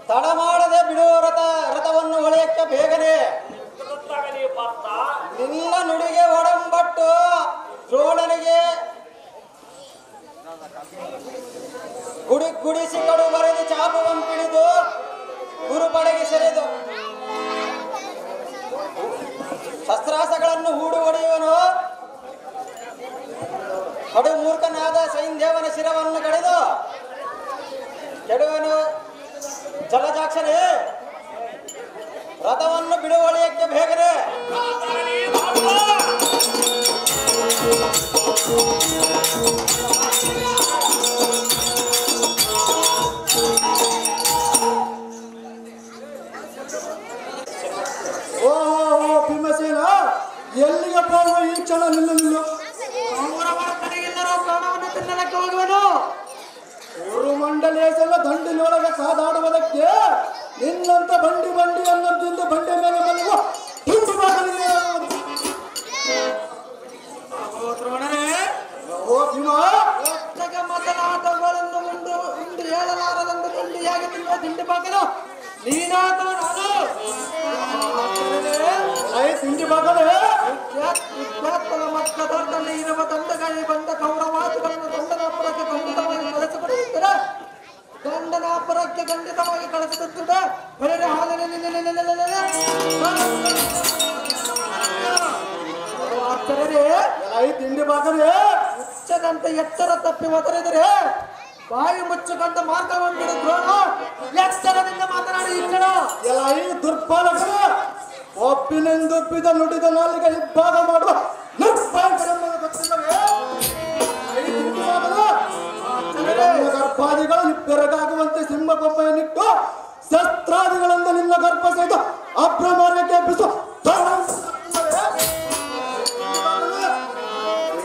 ತಡ ಮಾಡದೆ ಬಿಡುವ ರಥವನ್ನು ಹೊಳೆಯಕ್ಕೆ ಬೇಗನೆ. ನಿನ್ನ ನುಡಿಗೆ ಒಡಂಬಟ್ಟು ದ್ರೋಣನಿಗೆ ಗುಡಿಸಿ ಕಡು ಬರೆದು ಚಾಪವನ್ನು ಪಿಡಿದು ಗುರುಪಡೆಗೆ ಸೆರೆದು ಶಸ್ತ್ರಾಸ್ತ್ರಗಳನ್ನು ಹೂಡು ಹೊಡೆಯುವನು. ಕಡು ಮೂರ್ಖನಾದ ಸೈಂಧವನ ಶಿರವನ್ನು ಕಡಿದು ಕೆಡುವನು. ಜಲಜಾಕ್ಷನೇ, ರಥವನ್ನು ಬಿಡುವಳಿಯಕ್ಕೆ ಬೇಗನೆ. ಓ ಭೀಮಸೇನ, ಎಲ್ಲಿಗೆ ಹೋಗುವ ಈ ಕ್ಷಣ ನಿಲ್ಲುವ ಕಡೆಗೆಲ್ಲರೂ ಪ್ರಾಣವನ್ನು ತಿನ್ನಲಕ್ಕೆ ಹೋಗುವನು. ಊರು ಮಂಡಲೇಶನ ದಂಡಿನೊಳಗೆ ಕಾದಾಡುವುದಕ್ಕೆ ನಿನ್ನಂತ ಬಂಡಿ ಅನ್ನಂತಿಂದು ಬಂಡೆ ಮೇಲೆ ಮಲಗುವ ಹಿಂಡು ಓ ಭೀಮ, ಮಾತನಾಟಗಳನ್ನು ಉಂಡು ಹೇಳಲಾರದಂದು ತಿಂಡಿಯಾಗಿ ತಿನ್ನುವ ತಿಂಡಿ ಬಾಕಲು ನೀನಾದ ತಿಂಡಿ ಬಾಕಲೇ ವಿದ್ಯಾತ್ಮಕ ಮಕ್ಕದಲ್ಲಿ ಇರುವ ತಂಡಗಳಿಗೆ ಬಂದ ಕೌರವಾದಿಗಳನ್ನು ದಂಡನಾಪುರಕ್ಕೆ ಖಂಡಿತವಾಗಿ ಕಳಿಸಿಕೊಡುತ್ತಿದ್ದರೆ ದಂಡನಾಪುರಕ್ಕೆ ಖಂಡಿತವಾಗಿ ಕಳಿಸುತ್ತಿದ್ದರೆ ಬರೀ ಹಾಲಿನ ತಿಂಡಿ ಬಾಕಲೇ ಮುಚ್ಚದಂತೆ ಎಚ್ಚರ ತಪ್ಪಿ ಒದರಿದರೆ ಬಾಯಿ ಮುಚ್ಚಿಕೊಂಡ ಮಾರ್ಗವನ್ನು ದ್ರೋಣ ಎಚ್ಚರದಿಂದ ಮಾತನಾಡಿ ಇಚ್ಚಣ. ಈ ದುರ್ಬಲಕರ ಒಪ್ಪಿನೆಂದೊಪ್ಪಿದ ನುಡಿದ ನಾಲಿಗೆ ಇಬ್ಬಾಗ ಮಾಡುವ ಗರ್ಭಾದಿಗಳು ಬೆರಗಾಗುವಂತೆ ಸಿಂಹ ಬೊಬ್ಬೆಯನ್ನಿಟ್ಟು ಶಸ್ತ್ರಾದಿಗಳಿಂದ ನಿನ್ನ ಗರ್ಭ ಸಹಿತ ಅಭ್ರಮಾರ್ಗಕ್ಕೆ ಎಬ್ಬಿಸು.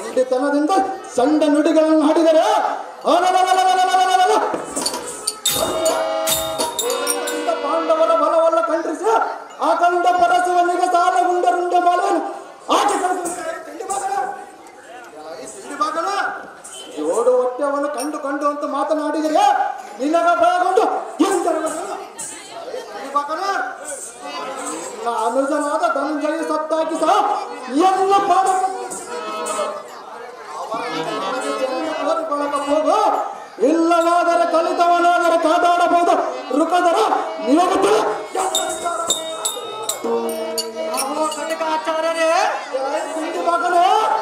ಖಂಡಿತನದಿಂದ ಸಣ್ಣ ನುಡಿಗಳನ್ನು ಹಾಡಿದರೆ ಪಾಂಡವರ ಬಲವಲ್ಲ ಖಂಡಿಸಿ ಅಖಂಡ ಪರಶುವನಿಗೆ ಸಾಲಗುಂಡರುಂಡ ಮಾಲೆಯನ್ನು ಆಚೆ ಜೋಡು ಹೊಟ್ಟೆವನ್ನು ಕಂಡು ಅಂತ ಮಾತನಾಡಿದರೆ ನಿನಗ ಭಯಗೊಂಡು ಅನುಜನಾದ ಧನಂಜಯ ಸತ್ತಾಗಿ ಸಹ ಎಲ್ಲ ಪಾಡ ಹೋಗು. ಇಲ್ಲವಾದರೆ ಕಲಿತವನಾದರೆ ಕಾದಾಡಬಹುದು. ರುಕದರ ನಿಲಗುತ್ತದೆ. ಆಚಾರ್ಯರೇ,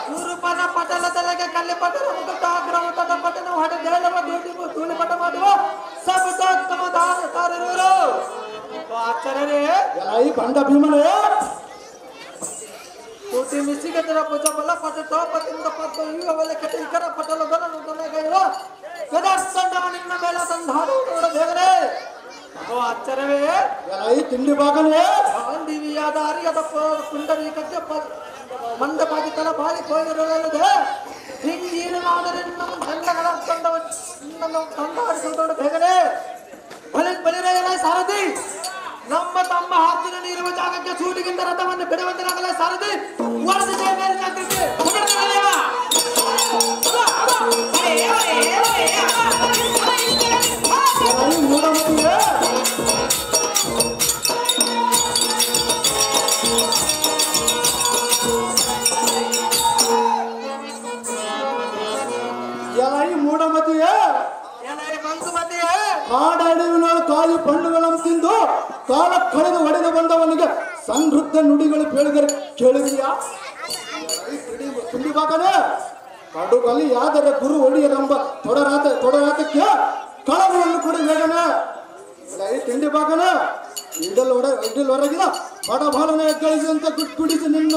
ಗುರುಪನ ಪಟಲ ತಲೆಗೆ ಕಲ್ಲಿ ಪಟಲ ಮುಖಾಗ್ರಹ ತಟ ಪಟನ ಹೊಡೆ ದೇಳವ ಧೂಳಿ ಪಟ ಮಾಡುವ ಸಬತೋತ್ತಮ ದಾನಕಾರರು. ಆಚಾರ್ಯರೇ, ಕಂಡ ಭೀಮನೇ ಕೋಟಿ ಮಿಸಿಗದರ ಪೂಜಾ ಬಲ ಪಟ ಟೋಪದಿಂದ ಪಟ್ಟು ಇವೆಲ್ಲ ಕಟ್ಟಿ ಇಕರ ಪಟಲ ದೊರನು ದೊನಗೈವ ಗದರ್ಸಂಡವ ನಿನ್ನ ಮೇಲೆ ತಂದಾಡು ಬೇಗನೆ. ಆಚಾರ್ಯವೇ, ತಿಂಡಿ ಬಾಗಲೇ ಗಾಂಧಿವಿಯಾದ ಅರಿಯದ ಪುಂಡರೀಕಕ್ಕೆ ಮಂದವಾಗಿ ತಲ ಬಾಗಿ ಹೋಗಿರಲಿದೆ. ಹಿಂಗೀನಾದರೆ ನಮ್ಮ ದಂಡಗಳ ತಂದಾಡಿಸುವುದು ಬೇಗನೆ. ಬಲಿರೆಯಲೇ ಸಾರಥಿ, ನಮ್ಮ ತಮ್ಮ ಹಾರ್ತಿನಲ್ಲಿರುವ ಜಾಗಕ್ಕೆ ಸೂಟಿಗಿಂತ ರಥವನ್ನು ಬಿಡುವಂತಾಗಲೇ ಸಾರಥಿ. ವರದಿ ಜಯಮೇಲೆ ಜಾಗೃತಿ ಮೂಢಮತಿಯೇ ಕಾಡಾಡಿವಿನಳು ಕಾಯಿ ಪಣ್ಣುಗಳನ್ನು ತಿಂದು ಕಾಲ ಕಳೆದು ಒಡೆದು ಬಂದವನಿಗೆ ಸಮೃದ್ಧ ನುಡಿಗಳು ಕೇಳಿದೆಯಾ? ತಿಂಡಿ ಬಾಕನೆ ಕಡುಗಲ್ಲಿ ಯಾದರೆ ಗುರು ಒಡೆಯರೆಂಬ ತೊಡರಾತಕ್ಕೆ ಕಳಗಳನ್ನು ಕೊಡಿ ಬೇಗನೆ. ತಿಂಡಿ ಬಾಕನೆ ಇಡಲ್ ಹೊರಗಿದ ಬಡ ಬಾಲನ ಗಳಿಸಿ ಅಂತ ಕುಡಿಸಿ ನಿನ್ನ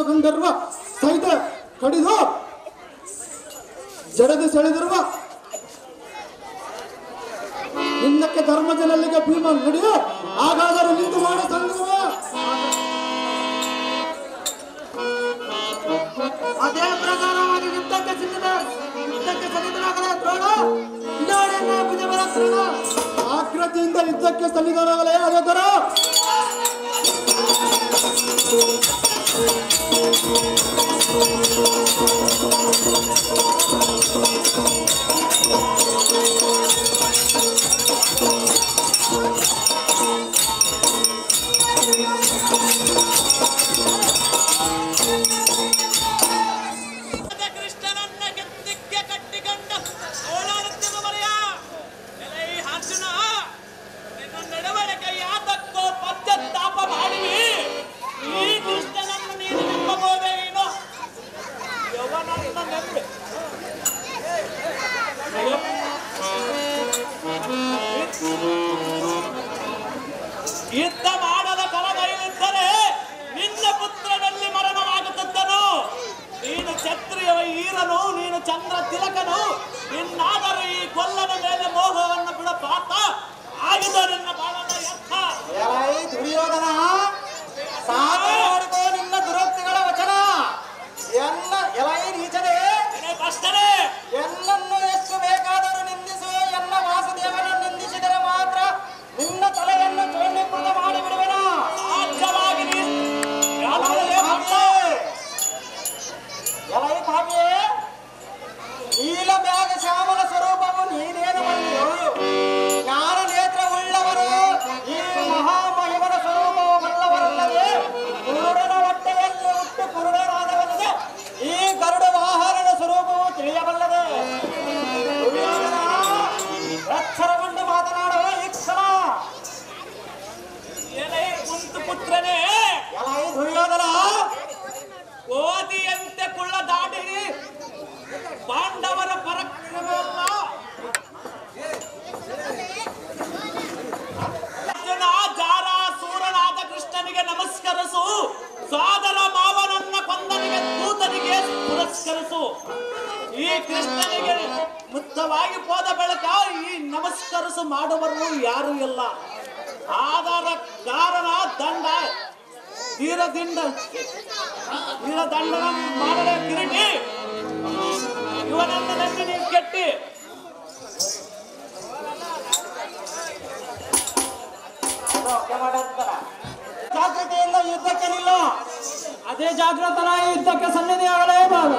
ಸೆಳೆದಿರುವ ಹಿಂದಕ್ಕೆ ಧರ್ಮಜನಲ್ಲಿಗೆ ಭೀಮ ನಡೆಯು ಹಾಗಾದರೂ ನಿಂತು ಮಾಡಿ ಸಂಗ್ರಹ. ಅದೇ ಪ್ರಕಾರವಾಗಿ ಯುದ್ಧಕ್ಕೆ ಸನ್ನಿಧನಾಗಲೇ ದ್ರೋಣ ಇದಾಡೆಯನ್ನ ಭುಜಬಲ ದ್ರೋಣ ಆಕೃತಿಯಿಂದ ಯುದ್ಧಕ್ಕೆ ಸನ್ನಿಧಾನಗಳೇ ಅದೇ ಕೃಷ್ಣನನ್ನ ಗೆದ್ದಿಕ್ಕೆ ಕಟ್ಟಿಕೊಂಡ ಓಡಾಡುತ್ತಿರುವ ಮರೆಯ ಎಲೈ ಅರ್ಜುನ, ನಿನ್ನ ನಡವಳಿಕೆ ಯಾತಕ್ಕೋ ಪಶ್ಚಾತ್ತಾಪ ಮಾಡಿವಿ. ಈ ಕೃಷ್ಣನನ್ನು ನೀನು ನಂಬಬಹುದೇ? ನೀನು ಯವನನ್ನ ನಂಬೆ ಯುದ್ಧ ಮಾಡದ ಕರಗೈಲಿದ್ದರೆ ನಿನ್ನ ಪುತ್ರನಲ್ಲಿ ಮರಣವಾಗುತ್ತಿದ್ದನು. ನೀನು ಕ್ಷತ್ರಿಯ ಈರನು, ನೀನು ಚಂದ್ರ ತಿಲಕನು. ಇನ್ನಾದರೂ ಈ ಕೊಲ್ಲನ ಮೇಲೆ ಮೋಹವನ್ನು ಬಿಡಪಾತ ಆಗಿದ ನಿನ್ನ ಬಾಳದ ಯರ್ಥ. ದುರ್ಯೋಧನ ಸಾಕು ಮಾಡಿಕೋ ನಿನ್ನ ದುರಕ್ತಿಗಳ ವಚನ. ಎಲೈ ನೀಚನೆ, ಕಷ್ಟನೇ ಎನ್ನನ್ನು ಎಷ್ಟು ಬೇಕಾದರೂ ನಿಂದಿಸು. ಎನ್ನ ವಾಸುದೇವನ ನಿಂದಿಸಿದರೆ ಮಾತ್ರ ನಿನ್ನ ತಲೆಯನ್ನು ಚೋಣ್ಯಕೃತ ಮಾಡಿಬಿಡುವೆನ. ಸಾಧ್ಯವಾಗಿ ಎಲೈ ಪಾಪಿಯೇ, ನೀಲ ಬ್ಯಾಗ ಶ್ಯಾಮಲ ಸ್ವರೂಪವು ನೀನೇನು ಬಂದಿಯೋ? ಜ್ಞಾನ ನೇತ್ರ ಉಳ್ಳವರು ಈ ಮಹಾಮಹಿಮನ ಸ್ವರೂಪವು ಬಲ್ಲವರಲ್ಲದೆ ಕುರುಡನ ಹೊಟ್ಟೆಯಲ್ಲಿ ಹುಟ್ಟು ಕುರುಡರಾದವಲ್ಲದೆ ಈ ಗರುಡ ವಾಹನನ ಸ್ವರೂಪವು ತಿಳಿಯಬಲ್ಲದೆ. ದುರ್ಯೋಧನ, ಎಚ್ಚರಗೊಂಡು ಮಾತನಾಡುವ ಈ ಕ್ಷಣ. ಎಲೈ ಕುಂತು ಪುತ್ರನೇ, ಎಲೈ ದುರ್ಯೋಧನ, ಓದಿಯಂತೆ ಕುಳ್ಳ ದಾಟಿ ಪಾಂಡವರ ಪರಾಕ್ರಮವಲ್ಲ. ಅರ್ಜುನ ಜಾರ ಸೂರನಾದ ಕೃಷ್ಣನಿಗೆ ನಮಸ್ಕರಿಸು. ಸೋದರ ಮಾವನನ್ನ ಕೊಂದನಿಗೆ ದೂತನಿಗೆ ಪುರಸ್ಕರಿಸು. ಈ ಕೃಷ್ಣನಿಗೆ ಮುಕ್ತವಾಗಿ ಹೋದ ಬಳಿಕ ಈ ನಮಸ್ಕರಿಸು ಮಾಡುವರು ಯಾರು ಇಲ್ಲ. ಆಧಾರ ಕಾರಣ ದಂಡ ತೀರದಿಂದ ದಂಡನ ಮಾಡದ ಕಿರೀಟಿ ಇವನನ್ನು ನಂಬಿ ನೀವು ಕೆಟ್ಟಿ ಜಾಗೃತಿಯಿಂದ ಯುದ್ಧಕ್ಕೆ ನಿಲ್ಲ. ಅದೇ ಜಾಗೃತನ ಯುದ್ಧಕ್ಕೆ ಸನ್ನಿಧಿಯಾಗಲೇಬಾರದು.